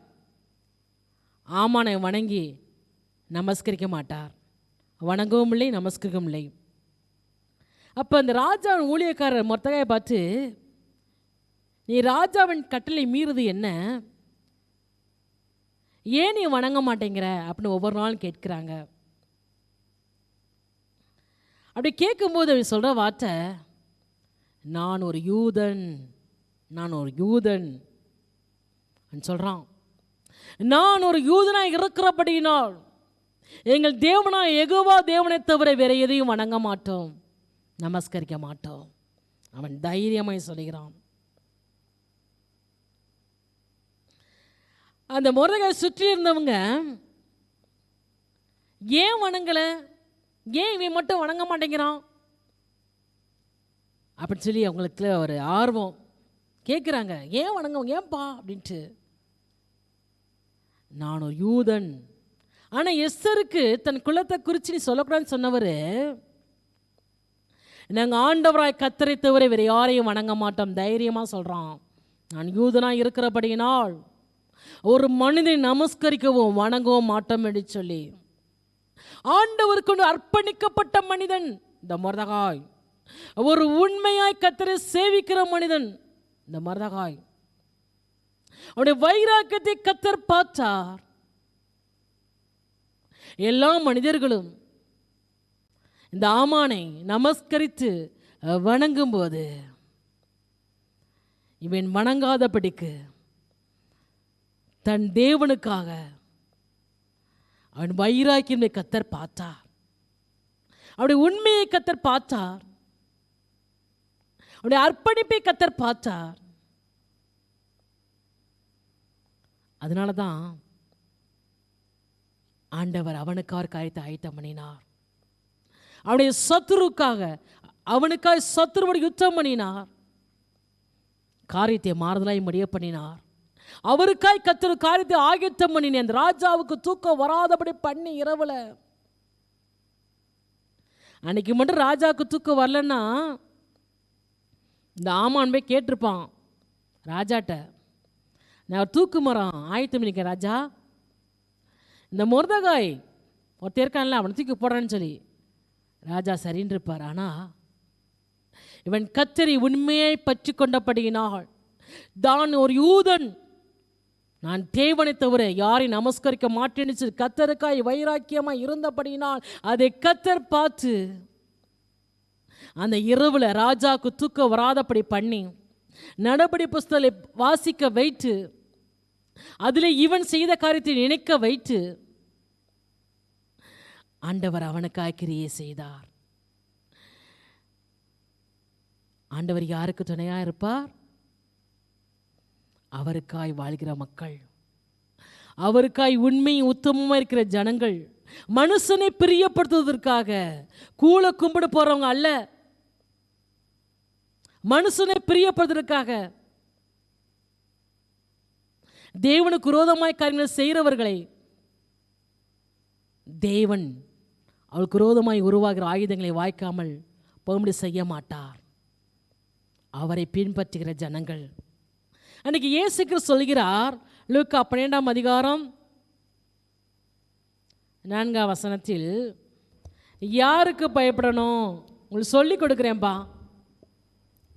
ஆமானை வணங்கி நமஸ்கரிக்க மாட்டார். வணங்கவும் இல்லை, நமஸ்கரிக்கவும் இல்லை. அப்போ அந்த ராஜாவின் ஊழியக்காரர் மொர்தெகாயை பார்த்து, நீ ராஜாவின் கட்டளை மீறுது என்ன, ஏன் நீ வணங்க மாட்டேங்கிற அப்படின்னு ஒவ்வொரு நாளும் கேட்குறாங்க. அப்படி கேட்கும்போது அவர் சொல்கிற வார்த்தை, நான் ஒரு யூதன், நான் ஒரு யூதன் சொல்கிறான். நான் ஒரு யூதனாக இருக்கிறபடியினால் எங்கள் தேவனா யெகோவா தேவனை தவிர வேற எதையும் வணங்க மாட்டோம், நமஸ்கரிக்க மாட்டோம். அவன் தைரியமாய் சொல்கிறான். அந்த மொர்தெகாய் சுற்றி இருந்தவங்க ஏன் வணங்கலை, ஏன் இவன் மட்டும் வணங்க மாட்டேங்கிறான் அப்படின்னு சொல்லி அவங்களுக்கு ஒரு ஆர்வம் கேட்குறாங்க. ஏன் வணங்க, ஏன்பா அப்படின்ட்டு. நான் ஒரு யூதன். ஆனால் எஸ்தருக்கு தன் குலத்தை குறித்து நீ சொல்லக்கூடாதுன்னு சொன்னவர், நாங்கள் ஆண்டவராய் கர்த்தரை தவிர வேறு யாரையும் வணங்க மாட்டோம் தைரியமாக சொல்கிறான். நான் யூதனாக இருக்கிறபடியினால் ஒரு மனிதனை நமஸ்கரிக்கவும் வணங்கவும் மாட்டோம் என்று சொல்லி ஆண்டவருக்கு அர்ப்பணிக்கப்பட்ட மனிதன் இந்த மொர்தெகாய். ஒரு உண்மையாய் கர்த்தரை சேவிக்கிற மனிதன் இந்த மொர்தெகாய். அவனுடைய வைராக்கியத்தை கர்த்தர் பார்த்தார். எல்லா மனிதர்களும் இந்த ஆமானை நமஸ்கரித்து வணங்கும் போது இவன் வணங்காதபடிக்கு தன் தேவனுக்காக அவன் வைராக்கியத்தை கர்த்தர் பார்த்தார். அவருடைய உண்மையை கர்த்தர் பார்த்தார். அவருடைய அர்ப்பணிப்பை கர்த்தர் பார்த்தார். அதனால தான் ஆண்டவர் அவனுக்காக காரியத்தை ஆயத்தம் பண்ணினார். அவனுடைய சத்துருக்காக அவனுக்காக சத்துருவோடு யுத்தம் பண்ணினார். காரியத்தை மாறுதலாய் முடிய பண்ணினார். அவருக்காய் கர்த்தர் காரியத்தை ஆயத்தம் பண்ணினேன். அந்த ராஜாவுக்கு தூக்கம் வராதபடி பண்ணி இரவுல அன்னைக்கு மட்டும் ராஜாவுக்கு தூக்கம் வரலன்னா இந்த ஆமான் போய் கேட்டிருப்பான் ராஜாட்ட, நான் தூக்கு மரம் ஆயத்தம் பண்ணிக்கிறேன் ராஜா. இந்த மொர்தகாய் ஒருத்தர் இருக்கான்ல, அவனை தூக்கி போடுறான்னு சொல்லி ராஜா சரின்னு இருப்பார். ஆனால் இவன் கர்த்தரை உண்மையை பற்றி கொண்டபடியினால், தான் ஒரு யூதன், நான் தேவனை தவிர யாரை நமஸ்கரிக்க மாட்டேன்னு சொல்லி கர்த்தருக்காய் வைராக்கியமாக இருந்தபடியினால் அதை கர்த்தர் பார்த்து அந்த இரவில் ராஜாவுக்கு தூக்கம் வராதபடி பண்ணி நடபடி புஸ்தகத்தை வாசிக்க வைத்து அதில் இவன் செய்த காரியத்தை நினைக்க வைத்து ஆண்டவர் அவனுக்காய் கிரியை செய்தார். ஆண்டவர் யாருக்கு துணையாக இருப்பார்? அவருக்காய் வாழ்கிற மக்கள், அவருக்காய் உண்மையும் உத்தமமாக இருக்கிற ஜனங்கள், மனுஷனை பிரியப்படுத்துவதற்காக கூல கும்பிட போறவங்க அல்ல, மனுஷனை பிரியப்படுவதற்காக தேவனுக்கு விரோதமாய் காரியங்களை செய்கிறவர்களை தேவன் அவளுக்கு விரோதமாய் உருவாகிற ஆயுதங்களை வாய்க்காமல் போகும்படி செய்ய மாட்டார். அவரை பின்பற்றுகிற ஜனங்கள். அன்னைக்கு இயேசு கிறிஸ்து சொல்கிறார், லூக்கா 12ஆம் அதிகாரம் 4ஆம் வசனத்தில், யாருக்கு பயப்படணும் உங்களுக்கு சொல்லி கொடுக்குறேன்பா.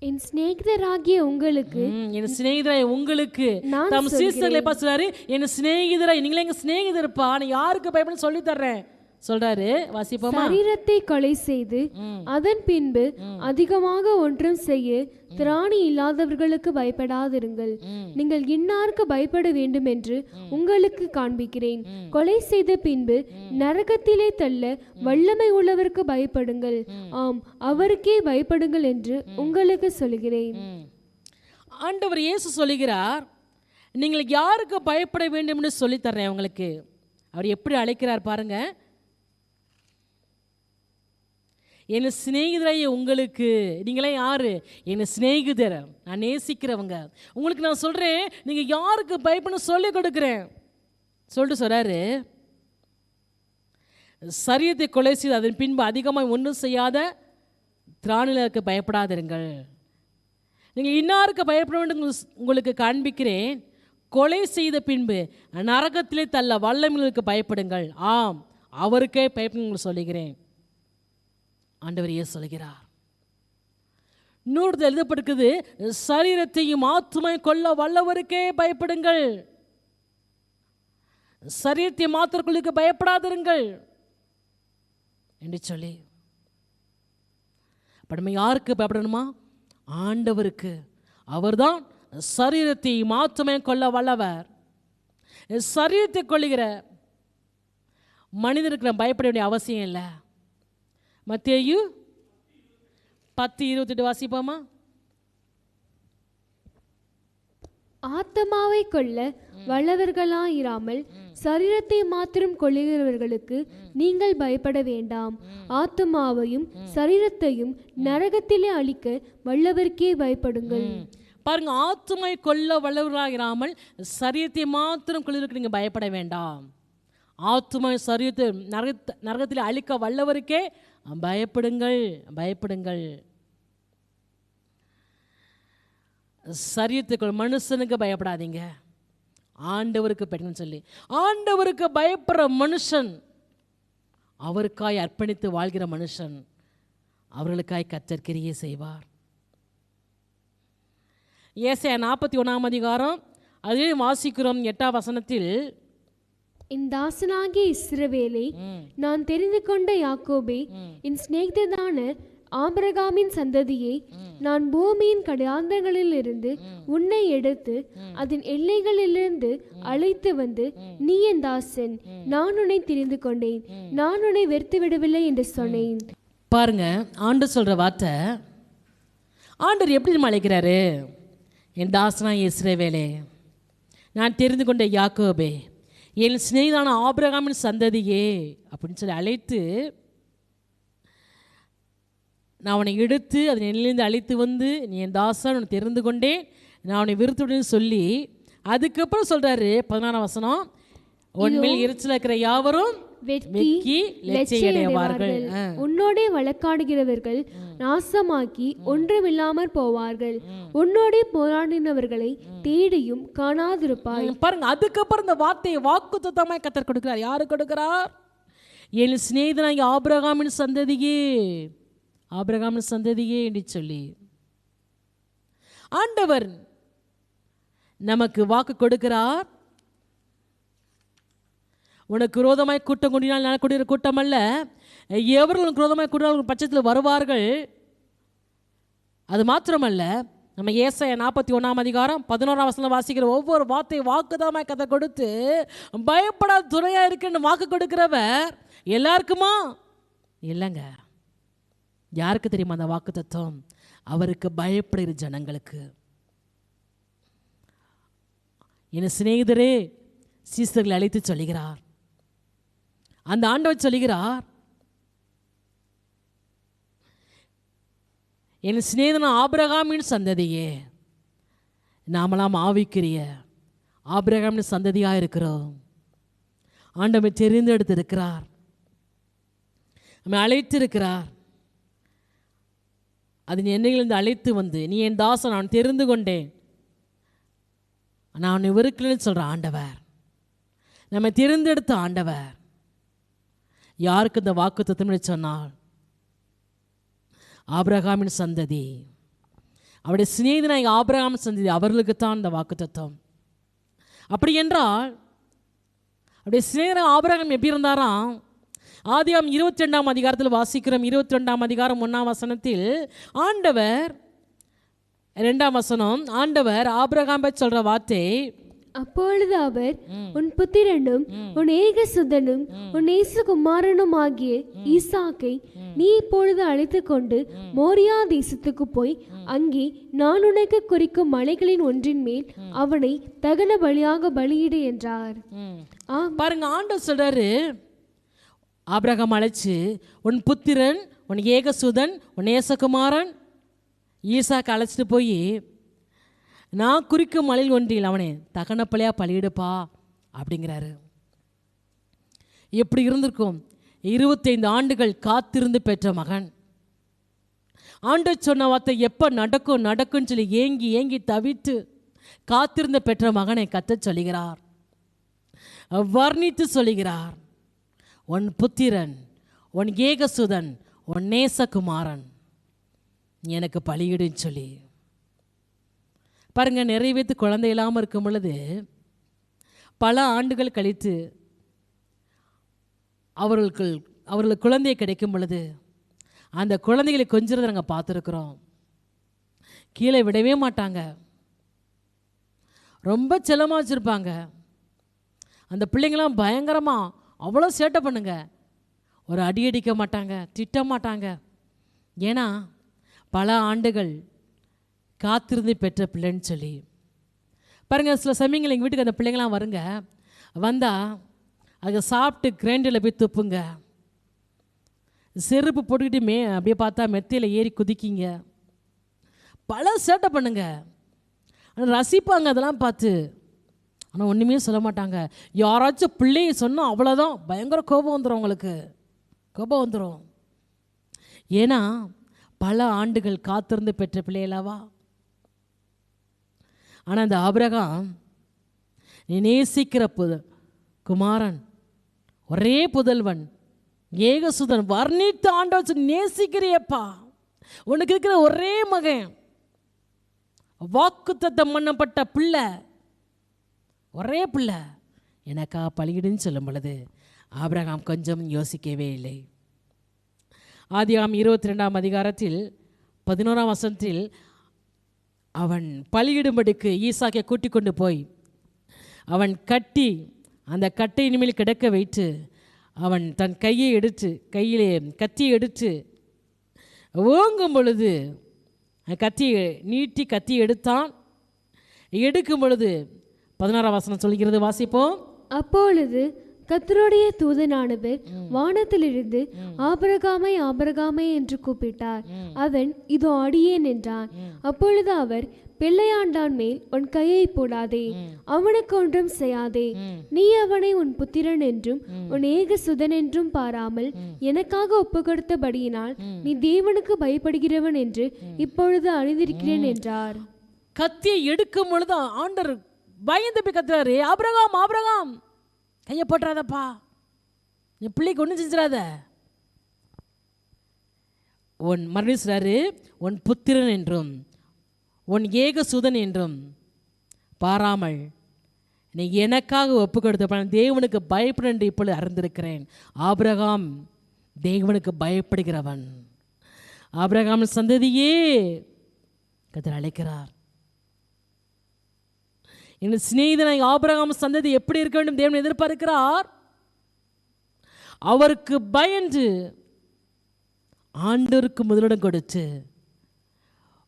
என் சிநேகிதராகிய உங்களுக்கு, என் சிநேகிதராய் உங்களுக்கு, தம் சீசர்களை சொல்றாரு, என் சிநேகிதராய் நீங்களே எங்க சிநேகிதர்ப்பா, நான் யாருக்கு பயப்படணும் சொல்லி தர்றேன் சொல்றாரு. வாசிப்போமா? சரீரத்தை கொலை செய்து அதன் பின்பு அதிகமாக ஒன்றும் செய்ய திராணி இல்லாதவர்களுக்கு பயப்படாதிருங்கள். நீங்கள் இன்னாருக்கு பயப்பட வேண்டும் என்று உங்களுக்கு காண்பிக்கிறேன். கொலை செய்த பின்பு நரகத்திலே தள்ள வல்லமை உள்ளவருக்கு பயப்படுங்கள். ஆம், அவருக்கே பயப்படுங்கள் என்று உங்களுக்கு சொல்கிறேன். ஆண்டவர் இயேசு சொல்லுகிறார், நீங்கள் யாருக்கு பயப்பட வேண்டும் என்று சொல்லி தர்றேன் உங்களுக்கு. அவர் எப்படி அழைக்கிறார் பாருங்க. என் சிநேகிதரைய உங்களுக்கு, நீங்களே யாரு? என் சிநேகிதர், நான் நேசிக்கிறவங்க. உங்களுக்கு நான் சொல்கிறேன், நீங்கள் யாருக்கு பயப்படணும் சொல்லி கொடுக்குறேன் சொல்லிட்டு சொல்கிறாரு, சரீரத்தை கொலை செய்து அதன் பின்பு அதிகமாக ஒன்றும் செய்யாத திராணிலருக்கு பயப்படாதிருங்கள். நீங்கள் இன்னாருக்கு பயப்பட வேண்டும் உங்களுக்கு காண்பிக்கிறேன். கொலை செய்த பின்பு நரகத்திலே தள்ள வல்லமைகளுக்கு பயப்படுங்கள். ஆம், அவருக்கே பயப்படுங்கள் சொல்லுகிறேன். ஆண்டவர் இயேசு சொல்கிறார். இன்னொரு எழுதப்பட்டிருக்குது, சரீரத்தையும் ஆத்துமையும் கொல்ல வல்லவருக்கே பயப்படுங்கள். சரீரத்தை மாத்திரக்குள்ளுக்கு பயப்படாதிருங்கள் என்று சொல்லி, நம்ம யாருக்கு பயப்படணுமா? ஆண்டவருக்கு. அவர்தான் சரீரத்தை ஆத்துமையும் கொல்ல வல்லவர். சரீரத்தை கொள்ளுகிற மனிதனுக்கு நம்ம பயப்பட வேண்டிய அவசியம் இல்லை. மத்தேயு 10:28 வாசிப்போமா? ஆத்மாவை கொல்ல வல்லவர்களாயிராமல் சரீரத்தை மாத்திரம் கொள்ளுகிறவர்களுக்கு நீங்கள் பயப்பட வேண்டாம். ஆத்மாவையும் சரீரத்தையும் நரகத்திலே அழிக்க வல்லவருக்கே பயப்படுங்கள். பாருங்க, ஆத்மாவை கொல்ல வல்லவர்களாயிராமல் சரீரத்தை மாத்திரம் கொள்ளுவதற்கு நீங்கள் பயப்பட வேண்டாம். ஆத்மா சரீரத்தை நரகத்தில் அழிக்க வல்லவருக்கே பயப்படுங்கள், பயப்படுங்கள். சரீரத்துக்குள் மனுஷனுக்கு பயப்படாதீங்க, ஆண்டவருக்கு பயப்படுங்கன்னு சொல்லி. ஆண்டவருக்கு பயப்படுற மனுஷன், அவருக்காய் அர்ப்பணித்து வாழ்கிற மனுஷன், அவர்களுக்காய் கர்த்தர் கிரியை செய்வார். ஏசாயா 41ஆம் அதிகாரம் அதிலே வாசிக்கிறோம் 8ஆம் வசனத்தில், என் தாசனாகிய இஸ்ரவேலே, நான் தெரிந்து கொண்ட யாக்கோபே, என் சிநேகிதனான ஆபிரகாமின் சந்ததியே, நான் பூமியின் கடாந்தங்களில் இருந்து உன்னை எடுத்து அதன் எல்லைகளிலிருந்து அழைத்து வந்து, நீ என் தாசன், நான் உன்னை தெரிந்து கொண்டேன், நான் உன்னை வெறுத்து விடவில்லை என்று சொன்னேன். பாருங்க, ஆண்டவர் சொல்ற வார்த்தை. ஆண்டவர் எப்படி நம்ம அழைக்கிறாரு? என் தாசனா இஸ்ரவேலே, நான் தெரிந்து கொண்ட யாக்கோபே, என் சிநேகிதான ஆபிரகாமின் சந்ததியே அப்படின்னு சொல்லி அழைத்து, நான் அவனை எடுத்து அதன் எல்லையிலிருந்து அழைத்து வந்து, நீ என் தாசன், உன்னை தெரிந்து கொண்டேன், நான் அவனை விருத்துவிடுன்னு சொல்லி, அதுக்கப்புறம் சொல்கிறாரு 16ஆம் வசனம், உன்மேல் எரிச்சல் இருக்கிற யாவரும் வெட்கி லட்சியடைவார்கள். உன்னோடே வழக்காடுகிறவர்கள் நாசமாக்கி ஒன்றுமில்லாமற் போவார்கள். உன்னோடே போராடினவர்களை தேடியும் காணாதிருப்பாய். பாருங்க, அதுக்கப்புறம் இந்த வார்த்தையை வாக்குத்தத்தமாய் கர்த்தர் கொடுக்கிறார். யாரு கொடுக்கிறார்? என் சிநேகிதனாகிய ஆபிரகாமின் சந்ததியே, ஆபிரகாமின் சந்ததியே என்று சொல்லி ஆண்டவர் நமக்கு வாக்கு கொடுக்கிறார். உனக்கு விரோதமாய் கூட்டம் கூடினால் நான் கூடிய கூட்டம் அல்ல, எவர்களும் விரோதமாய் கூடினால் பட்சத்தில் வருவார்கள். அது மாத்திரமல்ல, நம்ம ஏசாயா 41:11 வாசிக்கிற ஒவ்வொரு வார்த்தையை வாக்குதமாய் கதை கொடுத்து பயப்படாத துணையாக இருக்குன்னு வாக்கு கொடுக்கிறவர் எல்லாருக்குமா? இல்லைங்க. யாருக்கு தெரியுமா அந்த வாக்கு தத்துவம்? அவருக்கு பயப்படுகிற ஜனங்களுக்கு. என் சிநேகிதரே சீசர்களை அழைத்து சொல்லுகிறார். அந்த ஆண்டவர் சொல்லுகிறார், என் சிநேகிதன் ஆபிரகாமின் சந்ததியே, நாமெல்லாம் ஆவிக்குரிய ஆபிரகாமின் சந்ததியாக இருக்கிறோம். ஆண்டவர் தெரிந்தெடுத்து இருக்கிறார், நம்மை அழைத்திருக்கிறார். அது என்னையிலிருந்து அழைத்து வந்து, நீ என் தாசன், நான் தெரிந்து கொண்டேன், நான் இவருக்குன்னு சொல்கிற ஆண்டவர், நம்ம தெரிந்தெடுத்த ஆண்டவர். யாருக்கு இந்த வாக்கு தத்துவம் சொன்னால் ஆபிரகாமின் சந்ததி, அவருடைய சிநேகிதனாய் ஆபிரகாமின் சந்ததி, அவர்களுக்குத்தான் இந்த வாக்கு தத்துவம். அப்படி என்றால் அவருடைய சிநேகிதன் ஆபிரகாம் எப்படி இருந்தாராம்? ஆதியாகமம் 22 வாசிக்கிறோம். 22 ஆண்டவர் 2 ஆண்டவர் ஆபிரகாம் சொல்ற வார்த்தை, அப்பொழுது அவர், உன் புத்திரனும் உன் ஏகசுதனும் உன் நேசகுமாரனும் ஆகிய ஈசாக்கை நீ இப்பொழுது அழைத்து கொண்டு மோரியா தேசத்துக்கு போய் அங்கே நான் உனக்கு குறிக்கும் மலைகளின் ஒன்றின் மேல் அவனை தகன பலியாக பலியிடு என்றார். பாருங்க, ஆண்டவர் சொல்றாரு, ஆபிரகாம் அழைச்சு, உன் புத்திரன் உன் ஏகசுதன் உன் நேசகுமாரன் ஈசாக்கு அழைச்சிட்டு போய் நான் குறிக்கும் மலையில் ஒன்றில் அவனை தகனப்பலையாக பலியிடுப்பா அப்படிங்கிறாரு. எப்படி இருந்திருக்கும்? 25 ஆண்டுகள் காத்திருந்து பெற்ற மகன். ஆண்டவர் சொன்ன வார்த்தை எப்போ நடக்கும் நடக்கும்னு சொல்லி ஏங்கி ஏங்கி தவித்து காத்திருந்து பெற்ற மகனை கத்தச் சொல்லுகிறார், வர்ணித்து சொல்லுகிறார், உன் புத்திரன் உன் ஏகசுதன் உன் நேசகுமாரன் எனக்கு பலியிடுன்னு சொல்லி. பாருங்க, நிறைவேற்று குழந்தை இல்லாமல் இருக்கும் பொழுது பல ஆண்டுகள் கழித்து அவர்களுக்கு குழந்தை கிடைக்கும் பொழுது அந்த குழந்தைகளை கொஞ்சிறதை நாங்கள் பார்த்துருக்குறோம். கீழே விடவே மாட்டாங்க, ரொம்ப செல்லமாக வச்சுருப்பாங்க. அந்த பிள்ளைங்களாம் பயங்கரமாக அவ்வளோ சேட்டை பண்ணுங்க. ஒரு அடி அடிக்க மாட்டாங்க, திட்ட மாட்டாங்க. ஏன்னா பல ஆண்டுகள் காத்திருந்து பெற்ற பிள்ளைன்னு சொல்லி. பாருங்கள், சில சமயங்கள் எங்கள் வீட்டுக்கு அந்த பிள்ளைங்களாம் வருங்க, வந்தால் அதை சாப்பிட்டு கிரைண்டரில் போய் துப்புங்க, செருப்பு போட்டுக்கிட்டு அப்படியே பார்த்தா மெத்தையில் ஏறி குதிக்கிங்க, பல சேட்டை பண்ணுங்க. ஆனால் ரசிப்பாங்க அதெல்லாம் பார்த்து. ஆனால் ஒன்றுமே சொல்ல மாட்டாங்க. யாராச்சும் பிள்ளையை சொன்னால் அவ்வளோதான், பயங்கர கோபம் வந்துடும், அவங்களுக்கு கோபம் வந்துடும். ஏன்னா பல ஆண்டுகள் காத்திருந்து பெற்ற பிள்ளைகளவா. ஆனால் அந்த ஆபிரகாம் நீ நேசிக்கிற குமாரன், ஒரே புதல்வன், ஏகசுதன், வர்ணித்த ஆண்டவர் நேசிக்கிறியப்பா, உனக்கு இருக்கிற ஒரே மகன், வாக்குத்தத்தம் பண்ணப்பட்ட பிள்ளை, ஒரே பிள்ளை, எனக்கா பலியிடுன்னு சொல்லும் பொழுது ஆபிரகாம் கொஞ்சம் யோசிக்கவே இல்லை. ஆதியாகமம் 22 11 அவன் பலியிடும்படிக்கு ஈசாக்கை கூட்டிக் கொண்டு போய் அவன் கட்டி அந்த கட்டையின் மேல் கிடக்க வைத்து அவன் தன் கையை எடுத்து, கையிலே கத்தியை எடுத்து ஓங்கும் பொழுது கத்தியை நீட்டி கத்தி எடுத்தான். எடுக்கும் பொழுது 16 சொல்கிறது, வாசிப்போம். அப்பொழுது கர்த்தருடைய தூதனானவர் வானத்திலிருந்து ஆபிரகாமை ஆபிரகாமை என்று கூப்பிட்டார். அவன் இதோ அடியேன் என்றான். அப்பொழுது அவர், பிள்ளையாண்டான் மேல் உன் கையை போடாதே, அவனுக்கு ஒன்றும் செய்யாதே. நீ அவனை உன் புத்திரன் என்றும் உன் ஏக சுதன் என்றும் பாராமல் எனக்காக ஒப்பு கொடுத்தபடியினால் நீ தேவனுக்கு பயப்படுகிறவன் என்று இப்பொழுது அறிந்திருக்கிறேன் என்றார். கத்தியை எடுக்கும் பொழுது ஆண்டவர் பயந்து போய் கத்துறாரு, ஆபிரகாம் ஆபிரகாம் கையை போட்டுறாதப்பா, என் பிள்ளைக்கு ஒன்றும் செஞ்சிடாத. உன் மறுபடியும் சொல்றாரு, உன் புத்திரன் என்றும் உன் ஏக சுதன் என்றும் பாராமல் நீ எனக்காக ஒப்பு கொடுத்த தேவனுக்கு பயப்பட என்று இப்பொழுது அறிந்திருக்கிறேன். ஆபிரகாம் தேவனுக்கு பயப்படுகிறவன். ஆபிரகாம் சந்ததியே கர்த்தர் அழைக்கிறார். இந்த சிநேகிதனை ஆபிரகாம் சந்ததி எப்படி இருக்க வேண்டும் தேவன் எதிர்பார்க்கிறார். அவருக்கு பயந்து ஆண்டவருக்கு முதலிடம் கொடுத்து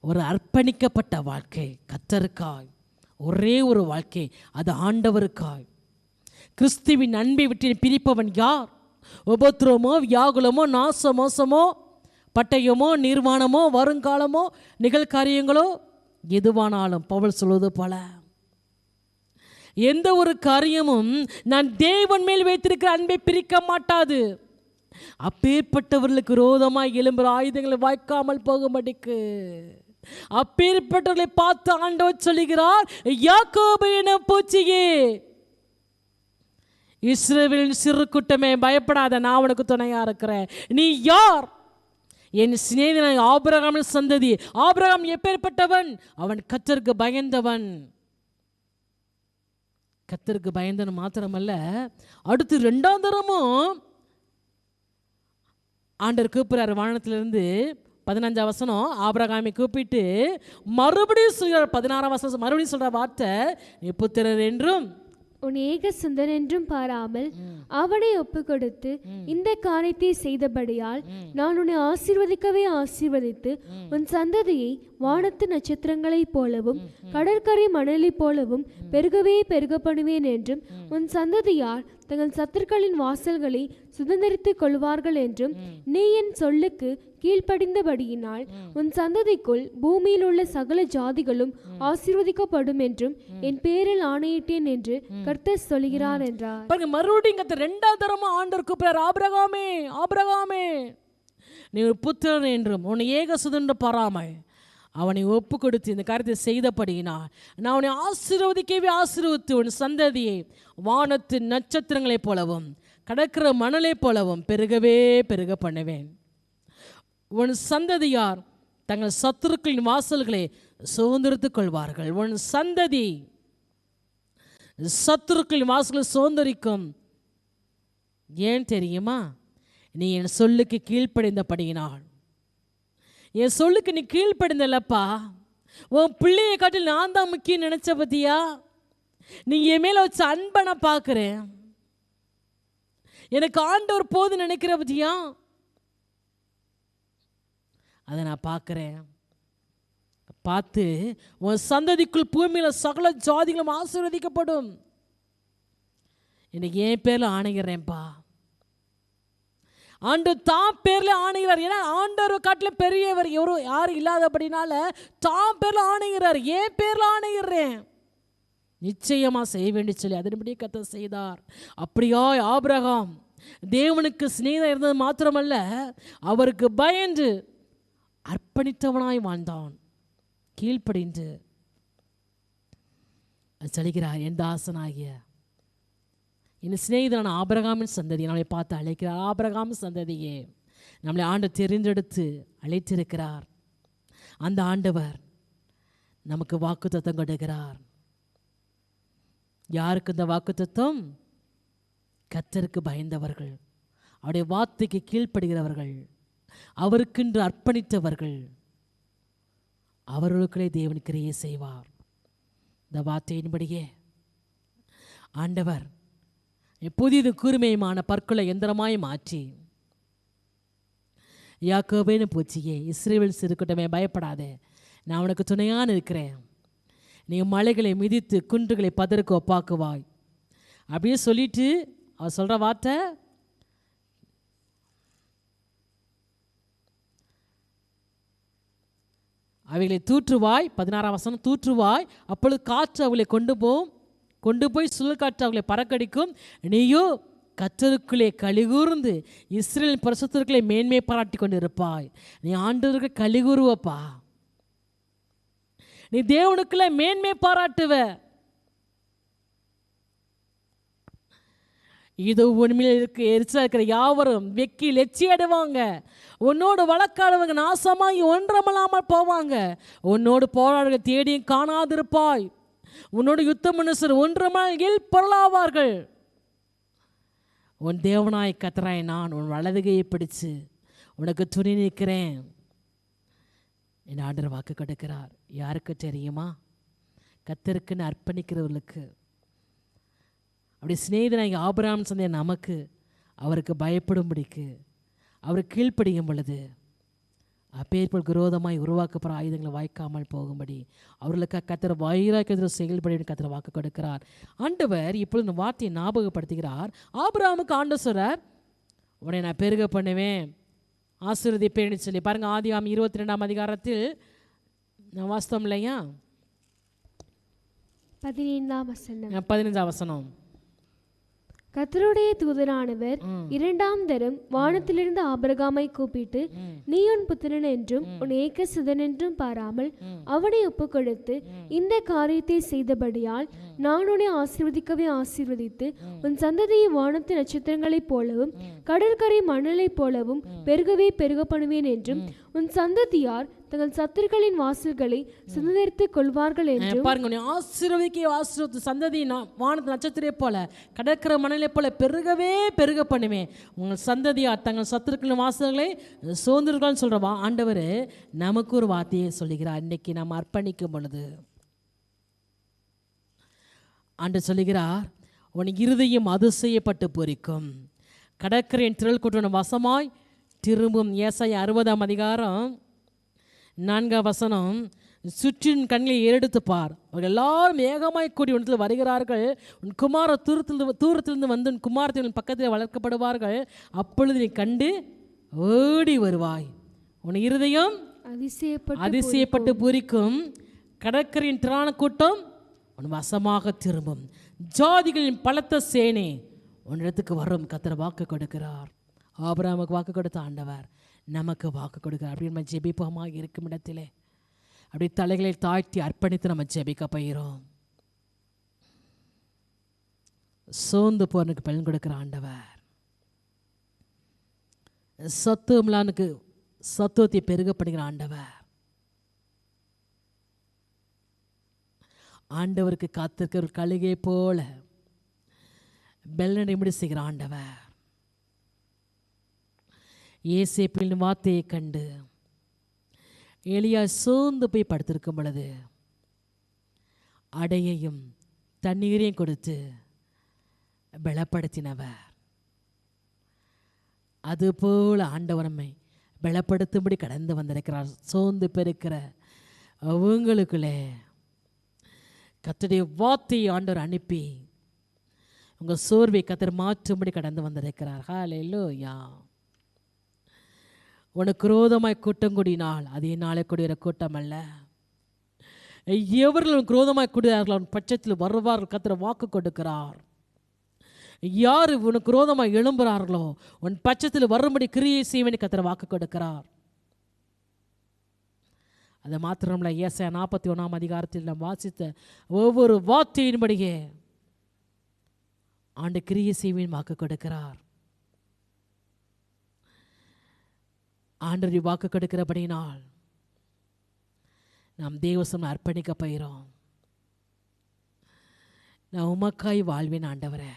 ஒரு அர்ப்பணிக்கப்பட்ட வாழ்க்கை, கர்த்தருக்காய் ஒரே ஒரு வாழ்க்கை, அது ஆண்டவருக்காய். கிறிஸ்துவின் அன்பை விட்டு பிரிப்பவன் யார்? உபத்திரமோ வியாகுலமோ நாச மோசமோ பட்டயமோ நிர்வாணமோ வருங்காலமோ நிகழ்காரியங்களோ எதுவானாலும் பவுல் சொல்வது போல எந்த ஒரு காரியமும் நான் தேவன் மேல் வைத்திருக்கிற அன்பை பிரிக்க மாட்டாது. அப்பேற்பட்டவர்களுக்கு விரோதமாய் எழும்புற ஆயுதங்களை வாய்க்காமல் போகும்படிக்கு அப்பேற்பட்டவர்களை பார்த்து ஆண்டவர் சொல்லுகிறார், யாக்கோபு எனும் பூச்சியே, இஸ்ரவேலின் சிறு கூட்டமே பயப்படாத, நான் உனக்கு துணையா இருக்கிறேன். நீ யார்? என் சிநேகிதன் ஆபிரகாமின் சந்ததி. ஆபிரகாம் எப்பேற்பட்டவன்? அவன் கர்த்தருக்கு பயந்தவன். கர்த்தருக்கு பயந்தவன் மாத்திரமல்ல, அடுத்து 2ஆம் தரமும் ஆண்டவர் கூப்பிடுறார். வானத்திலிருந்து 15ஆம் வசனம் ஆபிரகாமை கூப்பிட்டு மறுபடியும் சொல்கிறார். 16ஆம் வசனம் மறுபடியும் சொல்ற வார்த்தை, நீ புத்திரர் என்றும் உன் ஏக சுந்தன் என்றும் பாராமல் அவனை ஒப்பு கொடுத்து இந்த காரியத்தை செய்தபடியால் நான் உன்னை ஆசீர்வதிக்கவே ஆசீர்வதித்து உன் சந்ததியை வானத்து நட்சத்திரங்களைப் போலவும் கடற்கரை மணலை போலவும் பெருகவே பெருக பண்ணுவேன் என்றும் உன் சந்ததியார் தங்கள் சத்துருக்களின் வாசல்களை சுதந்திரித்துக் கொள்வார்கள் என்றும் நீ என் சொல்லுக்கு கீழ்ப்படிந்தபடியினால் உன் சந்ததிக்குள் பூமியில் உள்ள சகல ஜாதிகளும் ஆசீர்வதிக்கப்படும் என்றும் என் பேரில் ஆணையிட்டேன் என்று கர்த்தர் சொல்கிறார் என்றார். மறுபடியும் 2ஆம் தரமும் ஆண்டவர் கூப்பிடுறார், ஆபிரகாமே ஆபிரகாமே, நீ ஒரு புத்திரன் என்றும் உன்னை ஏக சுதன்று பாராமல் அவனை ஒப்பு கொடுத்து இந்த காரியத்தை செய்தபடியினால் நான் உன்னை ஆசீர்வதிக்கவே ஆசீர்வதித்து உன் சந்ததியை வானத்து நட்சத்திரங்களைப் போலவும் கடற்கரை மணலைப் போலவும் பெருகவே பெருக பண்ணுவேன். உன் சந்ததியார் தங்கள் சத்துருக்களின் வாசல்களை சுதந்திரித்துக் கொள்வார்கள். உன் சந்ததி சத்துருக்களின் வாசல்களை சுதந்திரிக்கும். ஏன் தெரியுமா? நீ என் சொல்லுக்கு கீழ்ப்படிந்தபடியினால். என் சொல்லுக்கு நீ கீழ்ப்படிந்தல்லப்பா. உன் பிள்ளையை காட்டில் நான் தான் முக்கியம் நினைச்ச பத்தியா? நீ என் மேல வச்ச அன்பை நான் பார்க்கிறேன். எனக்கு ஆண்டவர் போது நினைக்கிற பத்தியா? அதை நான் பார்க்கிறேன். பார்த்து உன் சந்ததிக்குள் பூமியில சகல ஜாதிகளும் ஆசீர்வதிக்கப்படும். இன்னைக்கு என் பேர்ல ஆணைகிறேன்ப்பா. ஆண்டவர் தான் பேர்ல ஆணைகிறார். ஏன்னா ஆண்டவர் காட்டில் பெரியவர் யாரும் இல்லாதபடினால தான் பேர்ல ஆணைகிறார். ஏன் பேர்ல ஆணைகிறேன், நிச்சயமா செய்ய வேண்டி சொல்லி அதன்படி கர்த்தர் செய்தார். அப்படியா ஆபிரகாம் தேவனுக்கு சிநேகிதன் இருந்தது மாத்திரமல்ல, அவருக்கு பயந்து அர்ப்பணித்தவனாய் வாழ்ந்தான். கீழ்ப்படிந்து சொல்கிறார், என் தாசனாகிய இந்த சிநேகிதனான ஆபிரகாமின் சந்ததி நம்மளை பார்த்து அழைக்கிறார். ஆபிரகாம் சந்ததியே, நம்மளை ஆண்டவர் தெரிந்தெடுத்து அழைத்திருக்கிறார். அந்த ஆண்டவர் நமக்கு வாக்குத்தத்தம் கொடுக்கிறார். யாருக்கு இந்த வாக்குத்தத்தம்? கர்த்தருக்கு பயந்தவர்கள், அவருடைய வார்த்தைக்கு கீழ்ப்படுகிறவர்கள், அவருக்கென்று அர்ப்பணித்தவர்கள், அவர்களுக்குள்ளே தேவன் கிரியை செய்வார். இந்த வார்த்தையின்படியே ஆண்டவர் புதியது கூர்மையுமான பற்களை எந்திரமாய் மாற்றி, யாக்கோபேனு பூச்சியே, இஸ்ரவேல் சிறுக்கூட்டமே பயப்படாதே, நான் உனக்கு துணையான இருக்கிறேன். நீ மலைகளை மிதித்து குன்றுகளை பதருக்கு ஒப்பாக்குவாய் அப்படியே சொல்லிட்டு அவர் சொல்ற வார்த்தை, அவைகளை தூற்றுவாய். 16ஆம் வசனம், தூற்றுவாய், அப்பொழுது காற்று அவளை கொண்டு போய் சுழல் காற்று அவளை பறக்கடிக்கும். நீயோ கர்த்தருக்குள்ளே கலிகூர்ந்து இஸ்ரவேலின் பரிசுத்தருக்குள்ளே மேன்மை பாராட்டி கொண்டு இருப்பாய். நீ ஆண்டவருக்கு கலிகூறுவப்பா, நீ தேவனுக்குள்ளே மேன்மை பாராட்டுவ. இது உண்மையில் எரிச்சல் இருக்கிற யாவரும் வெக்கி லெச்சி அடைவாங்க. உன்னோடு வழக்காடுவங்க நாசமாகி ஒன்றமலாமல் போவாங்க. உன்னோடு போராடுக தேடியும் காணாதிருப்பாய். உன்னோடு யுத்தம் மனுஷர் ஒன்றமல் பொருளாவார்கள். உன் தேவனாய் கர்த்தராய் நான் உன் வலதுகையை பிடிச்சு உனக்கு துணி நிற்கிறேன் என் ஆண்டவர் வாக்கு கொடுக்கிறார். யாருக்கு தெரியுமா? கர்த்தருக்குன்னு அர்ப்பணிக்கிறவர்களுக்கு. அப்படி சிநேகிதனாகி ஆபிரகாம் சந்தைய நமக்கு அவருக்கு பயப்படும்படிக்கு அவருக்கு கீழ்ப்படியும் பொழுது அப்பேற்போல் விரோதமாய் உருவாக்கப்படுற ஆயுதங்களை வாய்க்காமல் போகும்படி அவர்களுக்கு கர்த்தர் வைராக்கியத்தில் செயல்பட கர்த்தர் வாக்கு கொடுக்கிறார். ஆண்டவர் இப்பொழுது இந்த வார்த்தையை ஞாபகப்படுத்துகிறார். ஆபிரகாமுக்கு ஆண்டவர் சொல்றார், உன்னை நான் பெருக பண்ணுவேன், ஆசீர்வதிப்பேன்னு சொல்லி. பாருங்க, ஆதியாகமம் 22ஆம் அதிகாரத்தில் நான் வாஸ்தவம் இல்லையா, 15ஆம் வசனம். கர்த்தருடைய தூதரானவர் 2ஆம் தரம் வானத்திலிருந்து ஆபிரகாமை கூப்பிட்டு, நீ உன் புத்திரன் என்றும் உன் ஏகசுதன் என்றும் பாராமல் அவனை ஒப்புக் கொடுத்து இந்த காரியத்தை செய்தபடியால் நான் உன்னை ஆசீர்வதிக்கவே ஆசீர்வதித்து உன் சந்ததியை வானத்து நட்சத்திரங்களைப் போலவும் கடற்கரை மணலைப் போலவும் பெருகவே பெருக பண்ணுவேன் என்றும் உன் சந்ததியார் தங்கள் சத்துருக்களின் வாசல்களை சுதந்திரித்துக் கொள்வார்கள் என்றும். பாருங்க, ஆசீர்வதிக்க சந்ததி வானத்து நட்சத்திரம் போல கடற்கரை மணலை போல பெருகவே பெருக பண்ணுவேன். உங்கள் சந்ததியார் தங்கள் சத்துருக்களின் வாசல்களை சுதந்திரர்கள் சொல்றவா ஆண்டவர் நமக்கு ஒரு வார்த்தையை சொல்லுகிறார். இன்னைக்கு நாம் அர்ப்பணிக்கும் பொழுது ஆண்டவர் சொல்லுகிறார், உன் இருதயம் அதிசயப்பட்டு பூரிக்கும், கடற்கரையின் திரள் கூட்டம் வசமாய் திரும்பும். ஏசாயா 60ஆம் அதிகாரம் 4ஆம் வசனம், சுற்றின் கண்களை ஏறெடுத்து பார், அவர்கள் எல்லாரும் ஏகமாய் கூடி உன்னிடத்தில் வருகிறார்கள். உன் குமார தூரத்திலிருந்து வந்து உன் குமாரத்தின் பக்கத்தில் வளர்க்கப்படுவார்கள். அப்பொழுது நீ கண்டு ஓடி வருவாய். உன் இருதயம் அதிசயப்பட்டு பூரிக்கும், கடற்கரையின் திராண கூட்டம் உன் வசமாக திரும்பும், ஜாதிகளின் பலத்த சேனை உன்னிடத்துக்கு வரும். கர்த்தர் வாக்கு கொடுக்கிறார். ஆபிரகாமுக்கு வாக்கு கொடுத்த ஆண்டவர் நமக்கு வாக்கு கொடுக்கிறார். அப்படி நம்ம ஜெபிப்பமாக இருக்கும் இடத்திலே அப்படி தலைகளை தாழ்த்தி அர்ப்பணித்து நம்ம ஜெபிக்க போகிறோம். சோர்ந்து போறனுக்கு பலன் கொடுக்கிற ஆண்டவர், சத்துவம்லானுக்கு சத்துவத்தை பெருகப்படுகிற ஆண்டவர், ஆண்டவருக்கு காத்திருக்கிற கழுகை போல பெல்லனை முடி செய்கிற ஆண்டவர். ஏசேப்பின் வார்த்தையை கண்டு எலியா சோர்ந்து போய் படுத்திருக்கும் பொழுது அடையையும் தண்ணீரையும் கொடுத்து பலப்படுத்தினவர், அதுபோல ஆண்டவர் நம்மை பலப்படுத்தும்படி கடந்து வந்திருக்கிறார். சோர்ந்து பெருக்கிற அவங்களுக்குள்ளே கர்த்தருடைய வார்த்தையை ஆண்டவர் அனுப்பி உங்கள் சோர்வை கர்த்தர் மாற்றும்படி கடந்து வந்திருக்கிறார். ஹல்லேலூயா. உனக்கு குரோதமாய் கூட்டம் கூடினால் அது என்னாலே கூடிய கூட்டம் அல்ல. எவர்கள் குரோதமாய் கூடுகிறார்கள் அவன் பட்சத்தில் வருவார்கள். கர்த்தர் வாக்கு கொடுக்கிறார். யார் உனக்கு குரோதமாய் எழும்புகிறார்களோ உன் பட்சத்தில் வரும்படி கிரியை செய்வேன் கர்த்தர் வாக்கு கொடுக்கிறார். அது மாத்திரமல்ல, ஏசாயா 41ஆம் அதிகாரத்தில் நாம் வாசித்த ஒவ்வொரு வார்த்தையின்படியே ஆண்டு கிரியை செய்வேன் வாக்கு கொடுக்கிறார். ஆண்டவர் வாக்கு கொடுக்கிறபடினால் நாம் தேவசம் அர்ப்பணிக்க போகிறோம். நான் உமக்காய் வாழ்வேன் ஆண்டவரே.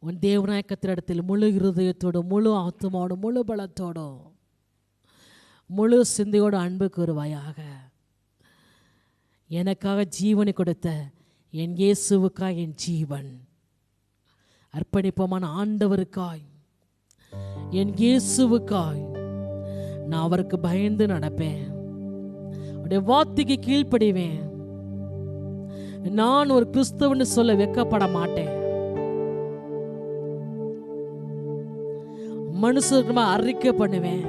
உன் தேவனாய கர்த்தரிடத்தில் முழு இருதயத்தோடும் முழு ஆத்துமாவோடும் முழு பலத்தோடும் முழு சிந்தையோடு அன்பு கூறுவாயாக. எனக்காக ஜீவனை கொடுத்த என் இயேசுவுக்காய் என் ஜீவன் அர்ப்பணிப்பமான ஆண்டவருக்காய் என் இயேசுவுக்காய் நான் அவருக்கு பயந்து நடப்பேன். அவருடைய வார்த்தைக்கு கீழ்ப்படிவேன். நான் ஒரு கிறிஸ்தவன்னு சொல்ல வெட்கப்பட மாட்டேன். மனுஷருக்கு அறிக்கை பண்ணுவேன்.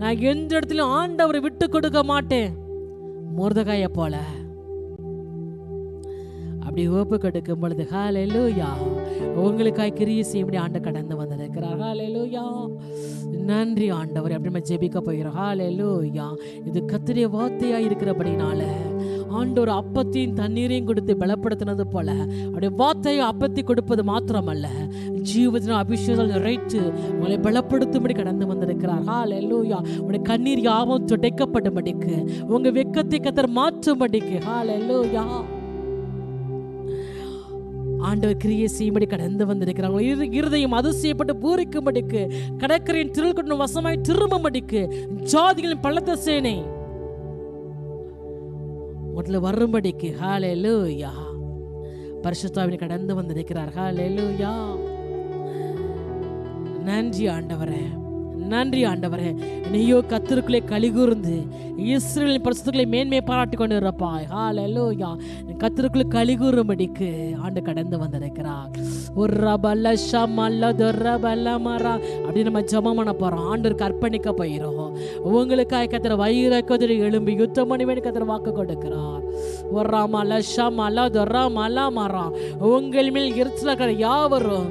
நான் எந்த இடத்துலயும் ஆண்டவரை விட்டு கொடுக்க மாட்டேன். மொர்தெகாயை போல அப்படி ஒப்பு கொடுக்கும் பொழுது ஹல்லேலூயா, உங்களுக்காய் கிரியை செய்யும்படி ஆண்டவர் கடந்து வந்திருக்கிறார். ஹல்லேலூயா, நன்றி ஆண்டவர். அப்படி ஜெபிக்க போகிறோம். ஹல்லேலூயா, இது கர்த்தருடைய வார்த்தையா இருக்கிறபடினால ஆண்டவர் அப்பத்தையும் தண்ணீரையும் கொடுத்து பலப்படுத்தினது போல அப்படியே வார்த்தையை அப்பத்தை கொடுப்பது மாத்திரமல்ல, ஜீவத்தின் அபிஷேகம் நிறைத்து உங்களை பலப்படுத்தும்படி கடந்து வந்திருக்கிறார். ஹல்லேலூயா, உங்களுடைய கண்ணீர் யாவும் துடைக்கப்பட்டபடிக்கு, உங்க வெட்கத்தை கர்த்தர் மாற்றும்படிக்கு ஹல்லேலூயா ஆண்டவர் கிரியை செய்யும்படி கடந்து வந்திருக்கிறாங்க. இருதயம் அதிசயப்பட்டு பூரிக்கும்படிக்கு, கடற்கரையின் திரள் கொண்டு வசமாய் திரும்பும்படிக்கு, ஜாதிகளின் பலத்த சேனை முதல்ல வரும்படிக்கு ஹல்லேலூயா பரிசுத்தாவின் கடந்து வந்திருக்கிறார். ஹல்லேலூயா, நன்றி ஆண்டவரே, நன்றி ஆண்டவரே. நீயோ கர்த்தருக்குள்ளே கலிகூர்ந்து இஸ்ரவேலின் பரிசுத்தங்களை மேன்மையை பாராட்டி கொண்டு இருப்பாய். ஹல்லேலூயா, கர்த்தருக்குள்ளே கலிகூறும்படிக்கு ஆண்டு கடந்து வந்திருக்கிறார். ஒரு ரபல்ல ஷமல்ல துரபல்ல மரா அப்படி நம்ம ஜெபம் பண்ண போறோம். ஆண்டவருக்கு அர்ப்பணிக்க போயிடும். உங்களுக்காக கர்த்தர் வைரக்கதிரி எழும்பி யுத்தம் பண்ணி வேண்டி கர்த்தர் வாக்கு கொடுக்கிறார். ஒரு ரமல்ல ஷமல்ல துரமல்ல மரா உங்கள் மேல் எரிச்சல் யாவரும்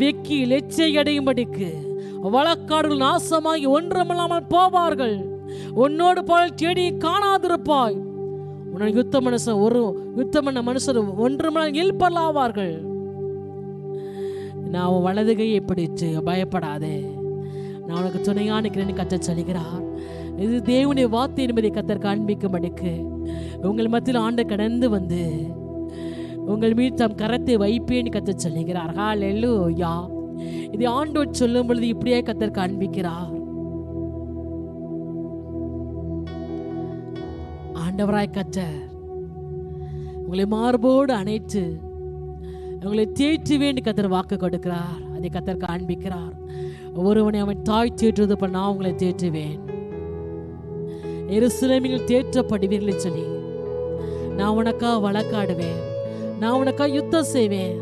வெக்கி லெச்சை அடையும்படிக்கு, வழக்காடுகள் நாசமாகி ஒன்றுமில்லாமல் போவார்கள். உன்னோடு போல் தேடி காணாதிருப்பாய். உன்னை யுத்தம் பண்ண மனுஷர் ஒன்றுமில்லாமல் இல்பலாவார்கள். நான் உன் வலது கையை பிடிச்சு பயப்படாதே, நான் உனக்கு துணையா நிற்கிறேன்னு கர்த்தர் சொல்கிறார். இது தேவனுடைய வார்த்தை என்பதை கர்த்தர் காண்பிக்கும்படிக்கு உங்கள் மத்தியில் ஆண்டு கடந்து வந்து உங்கள் மீது தம் கரத்தை வைப்பேன்னு கர்த்தர் சொல்கிறார். ஹல்லேலூயா, இது ஆண்டவர் சொல்லும் பொழுது இப்படியே கர்த்தர் காண்பிக்கிறார். ஆண்டவராய் கர்த்தர் உங்களை மார்போடு அணைத்து உங்களை தேற்றுவேன் கர்த்தர் வாக்கு கொடுக்கிறார். அதை கர்த்தர் காண்பிக்கிறார். ஒருவனை அவன் தாய் தேற்றுவது போல நான் உங்களை தேற்றுவேன். எருசலேமில் தேற்றப்படுவீர்கள் சொல்லி நான் உனக்காக வழக்காடுவேன், நான் உனக்காக யுத்தம் செய்வேன்,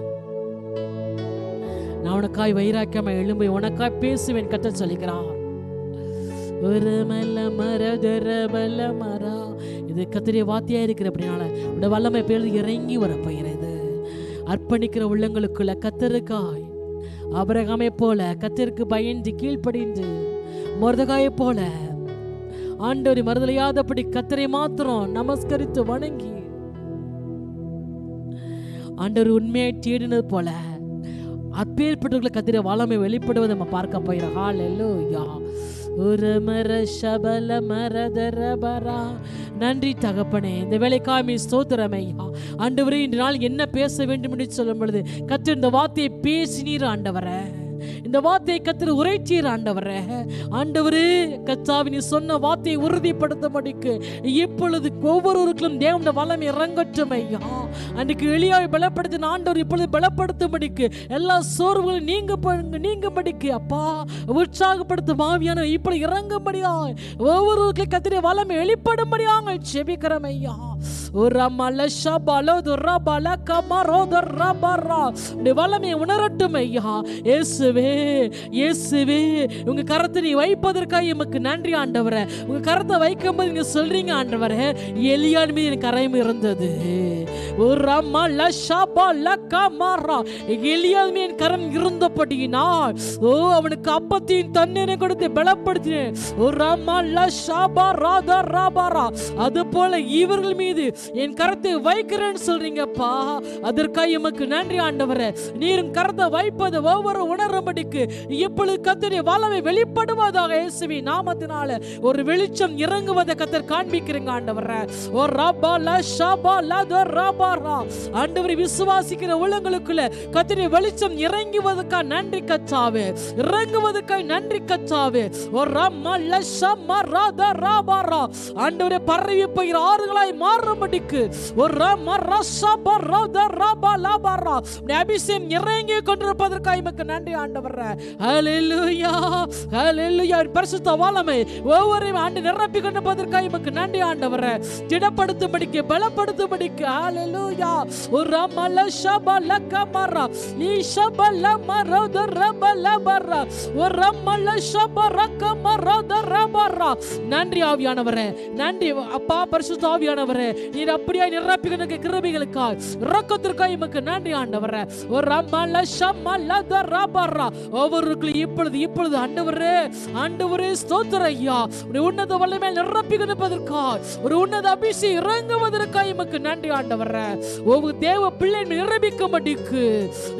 நான் உனக்காய் வைராக்கியமா எழும்பி உனக்காய் பேசுவேன் கர்த்தர் சொல்லுகிறார். ஒரு மல்ல மரதரபல மரா இது கர்த்தருடைய வார்த்தையா இருக்கிற அப்படினால உடைய வல்லமை பேர் இறங்கி வரப்போகிறது. அர்ப்பணிக்கிற உள்ளங்களுக்குள்ள கர்த்தருக்காய் ஆபிரகாமை போல கர்த்தருக்கு பயந்து கீழ்ப்படிந்து, மொர்தெகாயை போல ஆண்டவரை மறுதலையாதபடி கர்த்தரை மாத்திரம் நமஸ்கரித்து வணங்கி ஆண்டவர் உண்மையை தேடினது போல அப்பேற்பட்டவர்களை கர்த்தருடைய வல்லமை வெளிப்படுவதை நம்ம பார்க்க போகிறோம். ஹல்லேலூயா, ஒரு மர ஷபல மரதரபரா. நன்றி தகப்பனே, இந்த வேலைக்காமி ஸ்தோத்திரமையா. ஆண்டவரே, இன்று நாள் என்ன பேச வேண்டும் என்று சொல்லும் பொழுது கர்த்தர் இந்த வார்த்தையை பேசினீர் ஆண்டவரே, இந்த வார்த்தையை கர்த்தர் உரைத்தீர் ஆண்டவரே. ஆண்டவரே கர்த்தாவே, நீ சொன்ன வார்த்தையை உறுதிப்படுத்தும்படிக்கு இப்பொழுது ஒவ்வொருவருக்கும் தேவனுடைய வல்லமை இறங்கட்டும் ஐயா. அன்றைக்கு எலியாவை பலப்படுத்தின ஆண்டவர் இப்பொழுது பலப்படுத்தும்படிக்கு, எல்லா சோர்வுகளும் நீங்கும்படிக்கு அப்பா உற்சாகப்படுத்தும் ஆவியான இப்பொழுது இறங்கும்படியாய் ஒவ்வொருவருக்கும் கர்த்தருடைய வல்லமை வெளிப்படும்படியாக ஜெபிக்கிறோம் ஐயா. வல்லமை உணரட்டும் ஐயா. இயேசுவே, இயேசுவே, உங்க கரத்தை நீ வைப்பதற்காக எமக்கு நன்றி ஆண்டவரே. உங்க கரத்தை வைக்கும்போது நீங்க சொல்றீங்க ஆண்டவரே, எலியான் மீது எனக்கு கரம் இருந்தது. எலியான் கரம் இருந்தபடியினால் அவனுக்கு அப்பத்தையும் தண்ணீரை கொடுத்து பலப்படுத்தினேன். அது போல இவர்கள் மீது என் கரத்தை வைக்கிறேன்னு சொல்றீங்கப்பா. அதற்காக எமக்கு நன்றி ஆண்டவரே. நீரும் கரத்தை வைப்பது ஒவ்வொரு உணரும்படிக்கு இப்பொழுது கர்த்தருடைய வல்லமை வெளிப்படுவதாக இயேசுவின் நாமத்தினால ஒரு வெளிச்சம் இறங்குவதை கர்த்தர் காண்பிக்கிறீங்க ஆண்டவரே. ஆண்டவரை விசுவாசிக்கிற உள்ளங்களுக்குள்ள கர்த்தருடைய வெளிச்சம் இறங்குவதற்காக நன்றி கர்த்தாவே, இறங்குவதற்காக நன்றி கர்த்தாவே. ஆண்டவரே, பரவி போகிற ஆறுகளாய் மாறும்படிக்கு அபிஷேகம் இறங்கி கொண்டிருப்பதற்காக எமக்கு நன்றி ஆண்டவரே. ஹல்லேலூயா, ஹல்லேலூயா. பரிசுத்த வல்லமை ஒவ்வொரு ஆண்டு நிரப்பி கொண்டிருப்பதற்காக எமக்கு நன்றி ஆண்டவரே. திடப்படுத்தும்படிக்கு, பலப்படுத்தும்படிக்கு. ஹல்லேலூயா. ஹalleluya ரமல ஷபல கமரா நீ ஷபல மரத ரபல பரா ரமல ஷபர கமரா ரபரா. நன்றி ஆவியானவரே, நன்றி அப்பா பரிசுத்த ஆவியானவரே, நீர் அப்படியே நிரப்பின கிருபைகளுக்காய் இரக்கத்திற்காய் உமக்கு நன்றி ஆண்டவரே. ரமல ஷமல ரபரா ஒவ்வொருவருக்கும் இப்பொழுது ஆண்டவரே ஆண்டவரே ஸ்தோத்திரம் ஐயா. உடைய உன்னத வல்லமை நிரப்பி கொடுப்பதற்காய் ஒரு உன்னத அபிஷேகம் இறங்குவதற்காய் உமக்கு நன்றி ஆண்டவரே. ஒவ்வொரு தேவ பிள்ளை நிரூபிக்கும்படிக்கு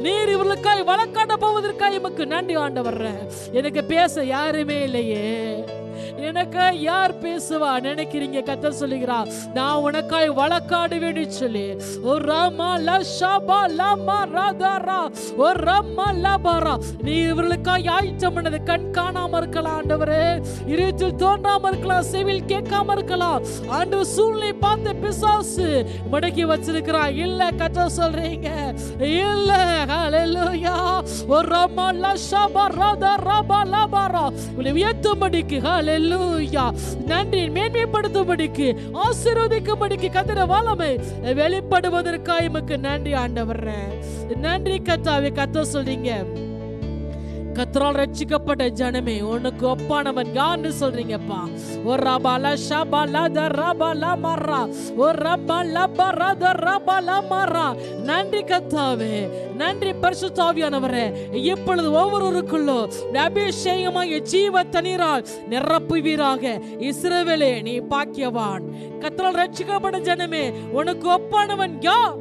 நீர் இவர்களுக்காய் வழக்காட போவதற்காய் உமக்கு நன்றி ஆண்டவரே. எனக்கு பேச யாருமே இல்லையே, எனக்கு யார் பேசுவா நினைக்கிறீங்க? கர்த்தர் சொல்லுகிறார், நான் உனக்காய் வழக்காடுவேன் சொல்லி. ஒரு ரமல ஷபா லமா ரதரா ஒரு ரமல பரா நீ இவர்களுக்காய் ஆயத்தம் பண்ணது கண் காணாம இருக்கலாம் ஆண்டவரே, இருட்டில் தோன்றாம இருக்கலாம், செவில் கேட்காம இருக்கலாம் ஆண்டவர். சூழ்நிலை பார்த்து பிசாசு முடக்கி வச்சிருக்கிறான். இல்ல கர்த்தர் சொல்றீங்க இல்ல. ஹalleluya ஒரு ரமல ஷபா ரதரா பலா பரா உங்களை உயர்த்தும்படிக்கு ஹalleluya நன்றி மேன்மைப்படுத்தும்படிக்கு ஆசீர்வதிக்கும்படிக்கு கர்த்தருடைய வல்லமை வெளிப்படுவதற்காக உமக்கு நன்றி ஆண்டவரே. நன்றி கர்த்தாவே. கர்த்தர் சொல்றீங்க கர்த்தரால் ரட்சிக்கப்பட்ட ஜனமே உனக்கு ஒப்பானவன் யான்னு சொல்றீங்கப்பா. ஒரு ரபல ஷபல ரபல மரா ஒரு ரபல பரத ரபல மரா. நன்றி கர்த்தாவே, நன்றி பரிசுத்த ஆவியானவரே. இப்பொழுது ஒவ்வொருவருக்குள்ளும் அபிஷேகமாகிய ஜீவ தண்ணீரால் நிரப்புவீராக. இஸ்ரவேலே நீ பாக்கியவான். கர்த்தரால் ரட்சிக்கப்பட்ட ஜனமே உனக்கு ஒப்பானவன் யார்?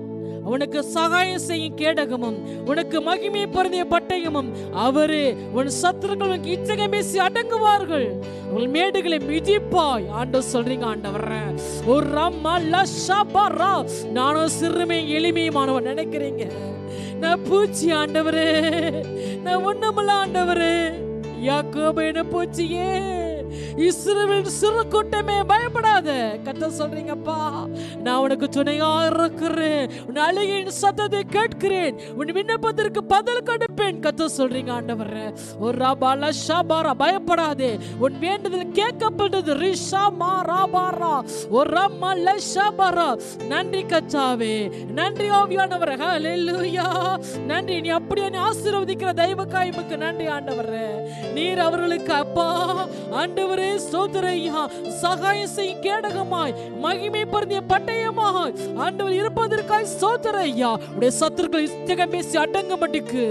உனக்கு சகாயம் செய்யும் கேடகமும் உனக்கு மகிமை பொருந்திய பட்டயமும் அவரே. உன் சத்துருக்கள் உனக்கு இச்சகம் பேசி அடங்குவார்கள், உன் மேடுகளை மிதிப்பாய் ஆண்டவர் சொல்றீங்க ஆண்டவரே. ஒரு ரமல ஷபரா நானும் சிறுமை எளிமையுமானவன் நினைக்கிறீங்க. நான் பூச்சி ஆண்டவரே, நான் ஒண்ணுமில்ல ஆண்டவரே. யாக்கோபு என்ன பூச்சியே, இஸ்ரவேல் சிறு கூட்டமே பயப்படாத. கர்த்தர் சொல்றீங்கப்பா, நான் உனக்கு துணையா இருக்கிறேன். உன் அழுகையின் சத்தத்தை கேட்கிறேன், உன் விண்ணப்பத்திற்கு பதில் கொடுப்பேன். கர்த்தர் சொல்றீங்க ஆண்டவரே. ஒரு ரபல ஷபரா பயப்படாதே, உன் வேண்டுதல் கேட்கப்பட்டது. ரிஷா மாராபாரா ஒரு ரமல ஷபரா. நன்றி கர்த்தாவே, நன்றி ஆவியானவரே. ஹalleluya நன்றி. நீ அப்படியே ஆசீர்வதிக்கிற தெய்வக்காய் உமக்கு நன்றி ஆண்டவரே. நீர் அவர்களுக்கு அப்பா ஆண்டவரே ஸ்தோத்திரையா சகாயம் செய்ய கேடகமாய் மகிமை பொருந்திய பட்டயமாய் ஆண்டவர் இருப்பதற்காய் ஸ்தோத்திரையா. உடைய சத்துருக்கள் இஸ்தகம் பேசி அடங்கும்படிக்கு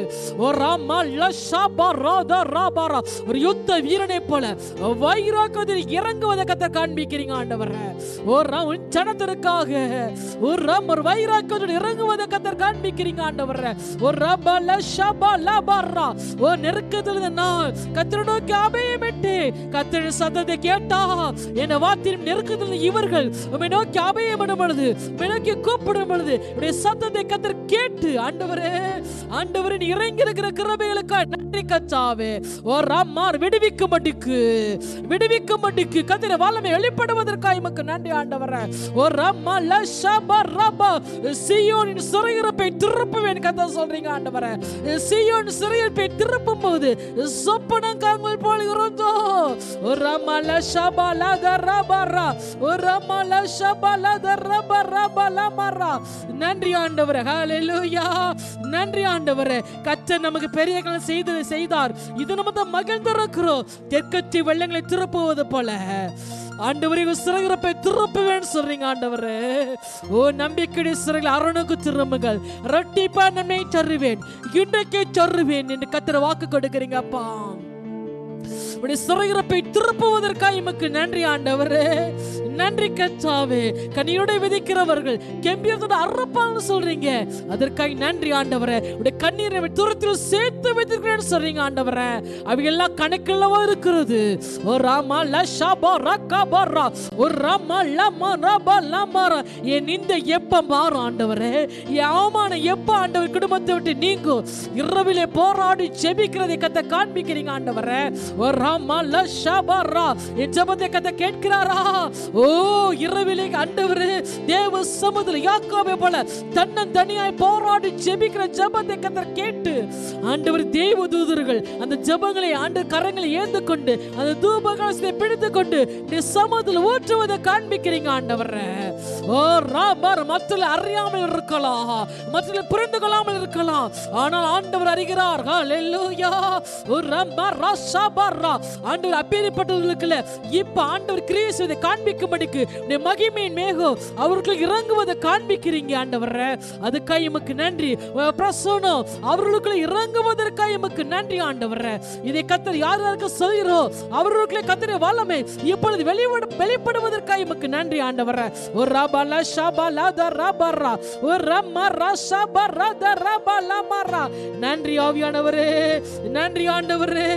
ஒரு யுத்த வீரனை போல வைராக்கியத்தில் இறங்குவதை கர்த்தர் காண்பிக்கிறீங்க ஆண்டவரே. ஒரு ஜனத்திற்காக ஒரு வைராக்கியத்தில் இறங்குவதை கர்த்தர் காண்பிக்கிறீங்க ஆண்டவரே. ஒரு ரபல ஷபல பரா ஒரு நெருக்கத்தில் நான் கர்த்தரை நோக்கி அபயமிட்டு கர்த்தரின் சத்தத்தை கேட்டா என் வார்த்தையின் நெருக்கத்தில் இவர்கள் உம்மை நோக்கி அபயமிடும் பொழுது, உம்மை நோக்கி கூப்பிடும் பொழுது உடைய சத்தத்தை கர்த்தர் கேட்டு ஆண்டவரே ஆண்டவரே இறங்கி இருக்கிற கிருபைகளுக்காக நன்றி கர்த்தாவே. ஓ ராமார் விடுவிக்கும்படிக்கு கர்த்தருடைய வல்லமை வெளிப்படுவதற்காக உமக்கு நன்றி ஆண்டவரே. ஓ ரமல ஷபரபா சீயோனின் சிறையிருப்பை திருப்புவேன் கர்த்தர் சொல்றீங்க ஆண்டவரே. சீயோன் சிறையிருப்பை திருப்பும் போது சொப்பனங்கள் போல இருந்தோம். ஒரு ரமல ஷபல ரபரா ஒரு ரமல ஷபல ரபரபல மரா. நன்றி ஆண்டவரே. ஹalleluya நன்றி ஆண்டவரே. கர்த்தர் நமக்கு பெரிய காரியங்களை செய்தார். இது நம்ம மகிழ்ந்திருக்கிறோம். தெற்கத்தி வெள்ளங்களை திருப்புவது போல ஆண்டவரே சிறையிருப்பை திருப்புவேன் சொல்றீங்க ஆண்டவரே. ஓ நம்பிக்கை சிறையில் அரணுக்கு திரும்புங்கள், இரட்டிப்பா நன்மை தருவேன், இன்றைக்கே தருவேன் என்று கர்த்தர் வாக்கு கொடுக்கிறீங்க அப்பா. உடைய சிறையிருப்பை திருப்புவதற்காக எமக்கு நன்றி ஆண்டவரே. நன்றி கர்த்தாவே. கண்ணீரோட விதைக்கிறவர்கள் கெம்பீரத்தோட அறுப்பான்னு சொல்றீங்க, அதற்காக நன்றி ஆண்டவரே. உடைய கண்ணீரை தூரத்தில் சேர்த்து வைத்திருக்கிறேன்னு சொல்றீங்க ஆண்டவரே. அவை எல்லாம் கணக்கில்லவா இருக்கிறது. ஒரு ராமா லஷபா ரக்கபரா ஒரு ராமா லமா ரபா லமாரா. என் இந்த எப்ப மாறும் ஆண்டவரே, என் அவமானம் எப்ப ஆண்டவர் குடும்பத்தை விட்டு நீங்கும். இரவிலே போராடி ஜெபிக்கிறதை கத்த காண்பிக்கிறீங்க ஆண்டவரே. ஒரு ராமா லஷபரா என் ஜெபத்தை கத்த கேட்கிறாரா? ஓ இரவிலே ஆண்டவரே தேவ சமூகத்தில் யாக்கோபை போல தன்னந்தனியாய் போராடி ஜெபிக்கிற ஜெபத்தை கர்த்தர் கேட்டு ஆண்டவர் தேவ தூதர்கள் அந்த ஜெபங்களை ஆண்டவர் கரங்களை ஏந்து கொண்டு அந்த தூப கலசத்தை பிடித்து கொண்டு சமூகத்தில் ஊற்றுவதை காண்பிக்கிறீங்க ஆண்டவரே. ஓ ஓ ராபர் மற்றவர்கள் அறியாமல் இருக்கலாம், மற்றவர்கள் புரிந்து கொள்ளாமல் இருக்கலாம், ஆனால் ஆண்டவர் அறிகிறார். ஹல்லேலூயா. ஓ ரப்பர் ரஷபரா. ஆண்டவர் அப்பேற்பட்டவர்களுக்கு இப்ப ஆண்டவர் கிரியை செய்து காண்பிக்கும்படிக்கு உம்முடைய மகிமையின் மேகம் அவர்களுக்கு இறங்குவதை காண்பிக்கிறீங்க ஆண்டவரே. அதுக்காக உமக்கு நன்றி. பிரசன்னம் அவர்களுக்குள்ள இறங்குவதற்காக உமக்கு நன்றி ஆண்டவரே. இதை கர்த்தர் யார் யாருக்கு சொல்கிறோம் அவர்களுக்குள்ளே கர்த்தருடைய வல்லமை இப்பொழுது வெளிப்படுவதற்காக உமக்கு நன்றி ஆண்டவரே. ஒரு ரபல ஷபல த ரபரா ஒரு ரமரா ஷபர த ரபல மரா. நன்றி ஆவியானவரே, நன்றி ஆண்டவரே,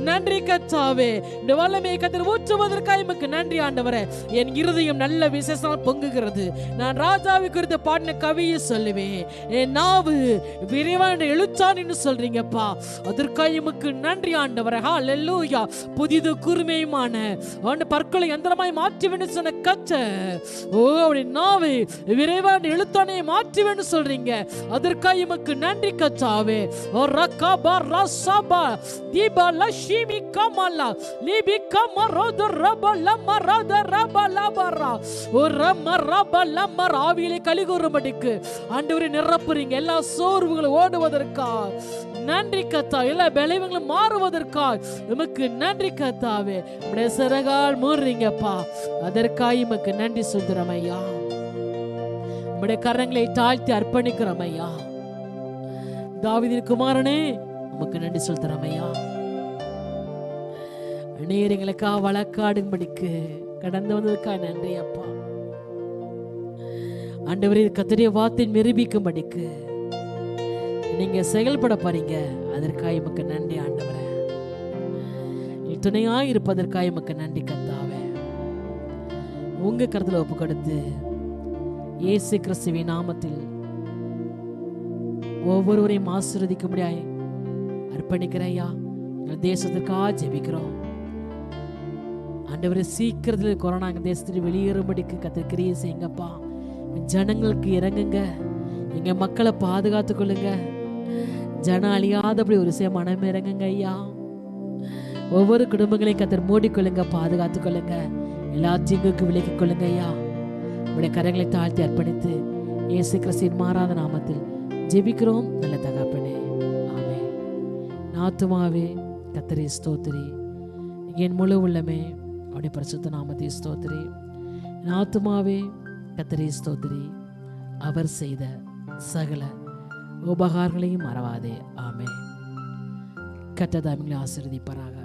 நன்றி கர்த்தாவே. இந்த வல்லமையை கர்த்தர் ஊற்றுவதற்காக உமக்கு நன்றி ஆண்டவரே. என் இருதயம் நல்ல விசேஷமாக பொங்குகிறது. நான் ராஜாவை குறித்து பாடின கவியை சொல்லுவேன். என் நாவு விரைவான எழுச்சான் என்று சொல்றீங்கப்பா. அதற்காக உமக்கு நன்றி ஆண்டவரே. ஹல்லேலூயா. புதிது கூர்மையுமான பற்களை யந்திரமாய் மாற்றுவேன்னு சொன்ன கர்த்தர், ஓ அவருடைய நாவை விரைவான எழுத்தானே மாற்றுவேன்னு சொல்றீங்க. அதற்காக உமக்கு நன்றி கர்த்தாவே. ஓ ரக்கபா ரஸபா தீபா லஷிமி கமலா லிபி கமரோத ரபல மரத ரபல பரா ஓ ரமரபல மர. ஆவியிலே கலிகூறும்படிக்கு ஆண்டவரே நிரப்புறீங்க. எல்லா சோர்வுகளும் ஓடுவதற்கா நன்றி கர்த்தா. எல்லா பலவீனங்களும் மாறுவதற்கா உமக்கு நன்றி கர்த்தாவே. உம்முடைய சிறகால் மூடுறீங்கப்பா. அதற்காக உமக்கு நன்றி சொல்கிறோம் ஐயா. உம்முடைய கரங்களை தாழ்த்தி அர்ப்பணிக்கிறோம் ஐயா. தாவீதின் குமாரனே உமக்கு நன்றி சொல்கிறோம் ஐயா. அநேகங்களுக்கா வழக்காடும்படிக்கு கடந்து வந்ததுக்காக நன்றி அப்பா. ஆண்டவரே கர்த்தருடைய வார்த்தை நிரூபிக்கும்படிக்கு நீங்க செயல்பட பாருங்க. அதற்காக உமக்கு நன்றி ஆண்டவரே. துணையாய் இருப்பதற்காக உமக்கு நன்றி கர்த்தாவே. உங்க கருத்துல ஒப்பு கொடுத்து இயேசு கிறிஸ்துவின் நாமத்தில் ஒவ்வொருவரையும் ஆசீர்வதிக்க முடியாய் அர்ப்பணிக்கிறேன் ஐயா. எங்கள் தேசத்திற்காக ஜெபிக்கிறோம் ஆண்டவரே. சீக்கிரத்தில் கொரோனா தேசத்தில் வெளியேறும்படிக்கு கர்த்தர் கிரியை செய்யுங்கப்பா. ஜனங்களுக்கு இறங்குங்க. எங்க மக்களை பாதுகாத்து கொள்ளுங்க. ஜனம் அழியாதபடி ஒரு சில மனம் இறங்குங்க ஐயா. ஒவ்வொரு குடும்பங்களையும் கர்த்தர் மூடிக்கொள்ளுங்க, பாதுகாத்து கொள்ளுங்க. எல்லா தீங்குக்கு விலக்கிக் கொள்ளுங்க ஐயா. உடைய கரங்களை தாழ்த்தி அர்ப்பணித்து இயேசு கிறிஸ்துவின் மாறாத நாமத்தில் ஜெபிக்கிறோம் நல்ல தகப்பனே. ஆமென். ஆத்துமாவே கர்த்தரை ஸ்தோத்திரி, என் முழு உள்ளமே அவருடைய பரிசுத்த நாமத்தை ஸ்தோத்திரி. ஆத்துமாவே கர்த்தரை ஸ்தோத்திரி, அவர் செய்த சகல உபகாரங்களையும் மறவாதே. ஆமென். கர்த்தர் தாமே ஆசீர்வதிப்பாராக.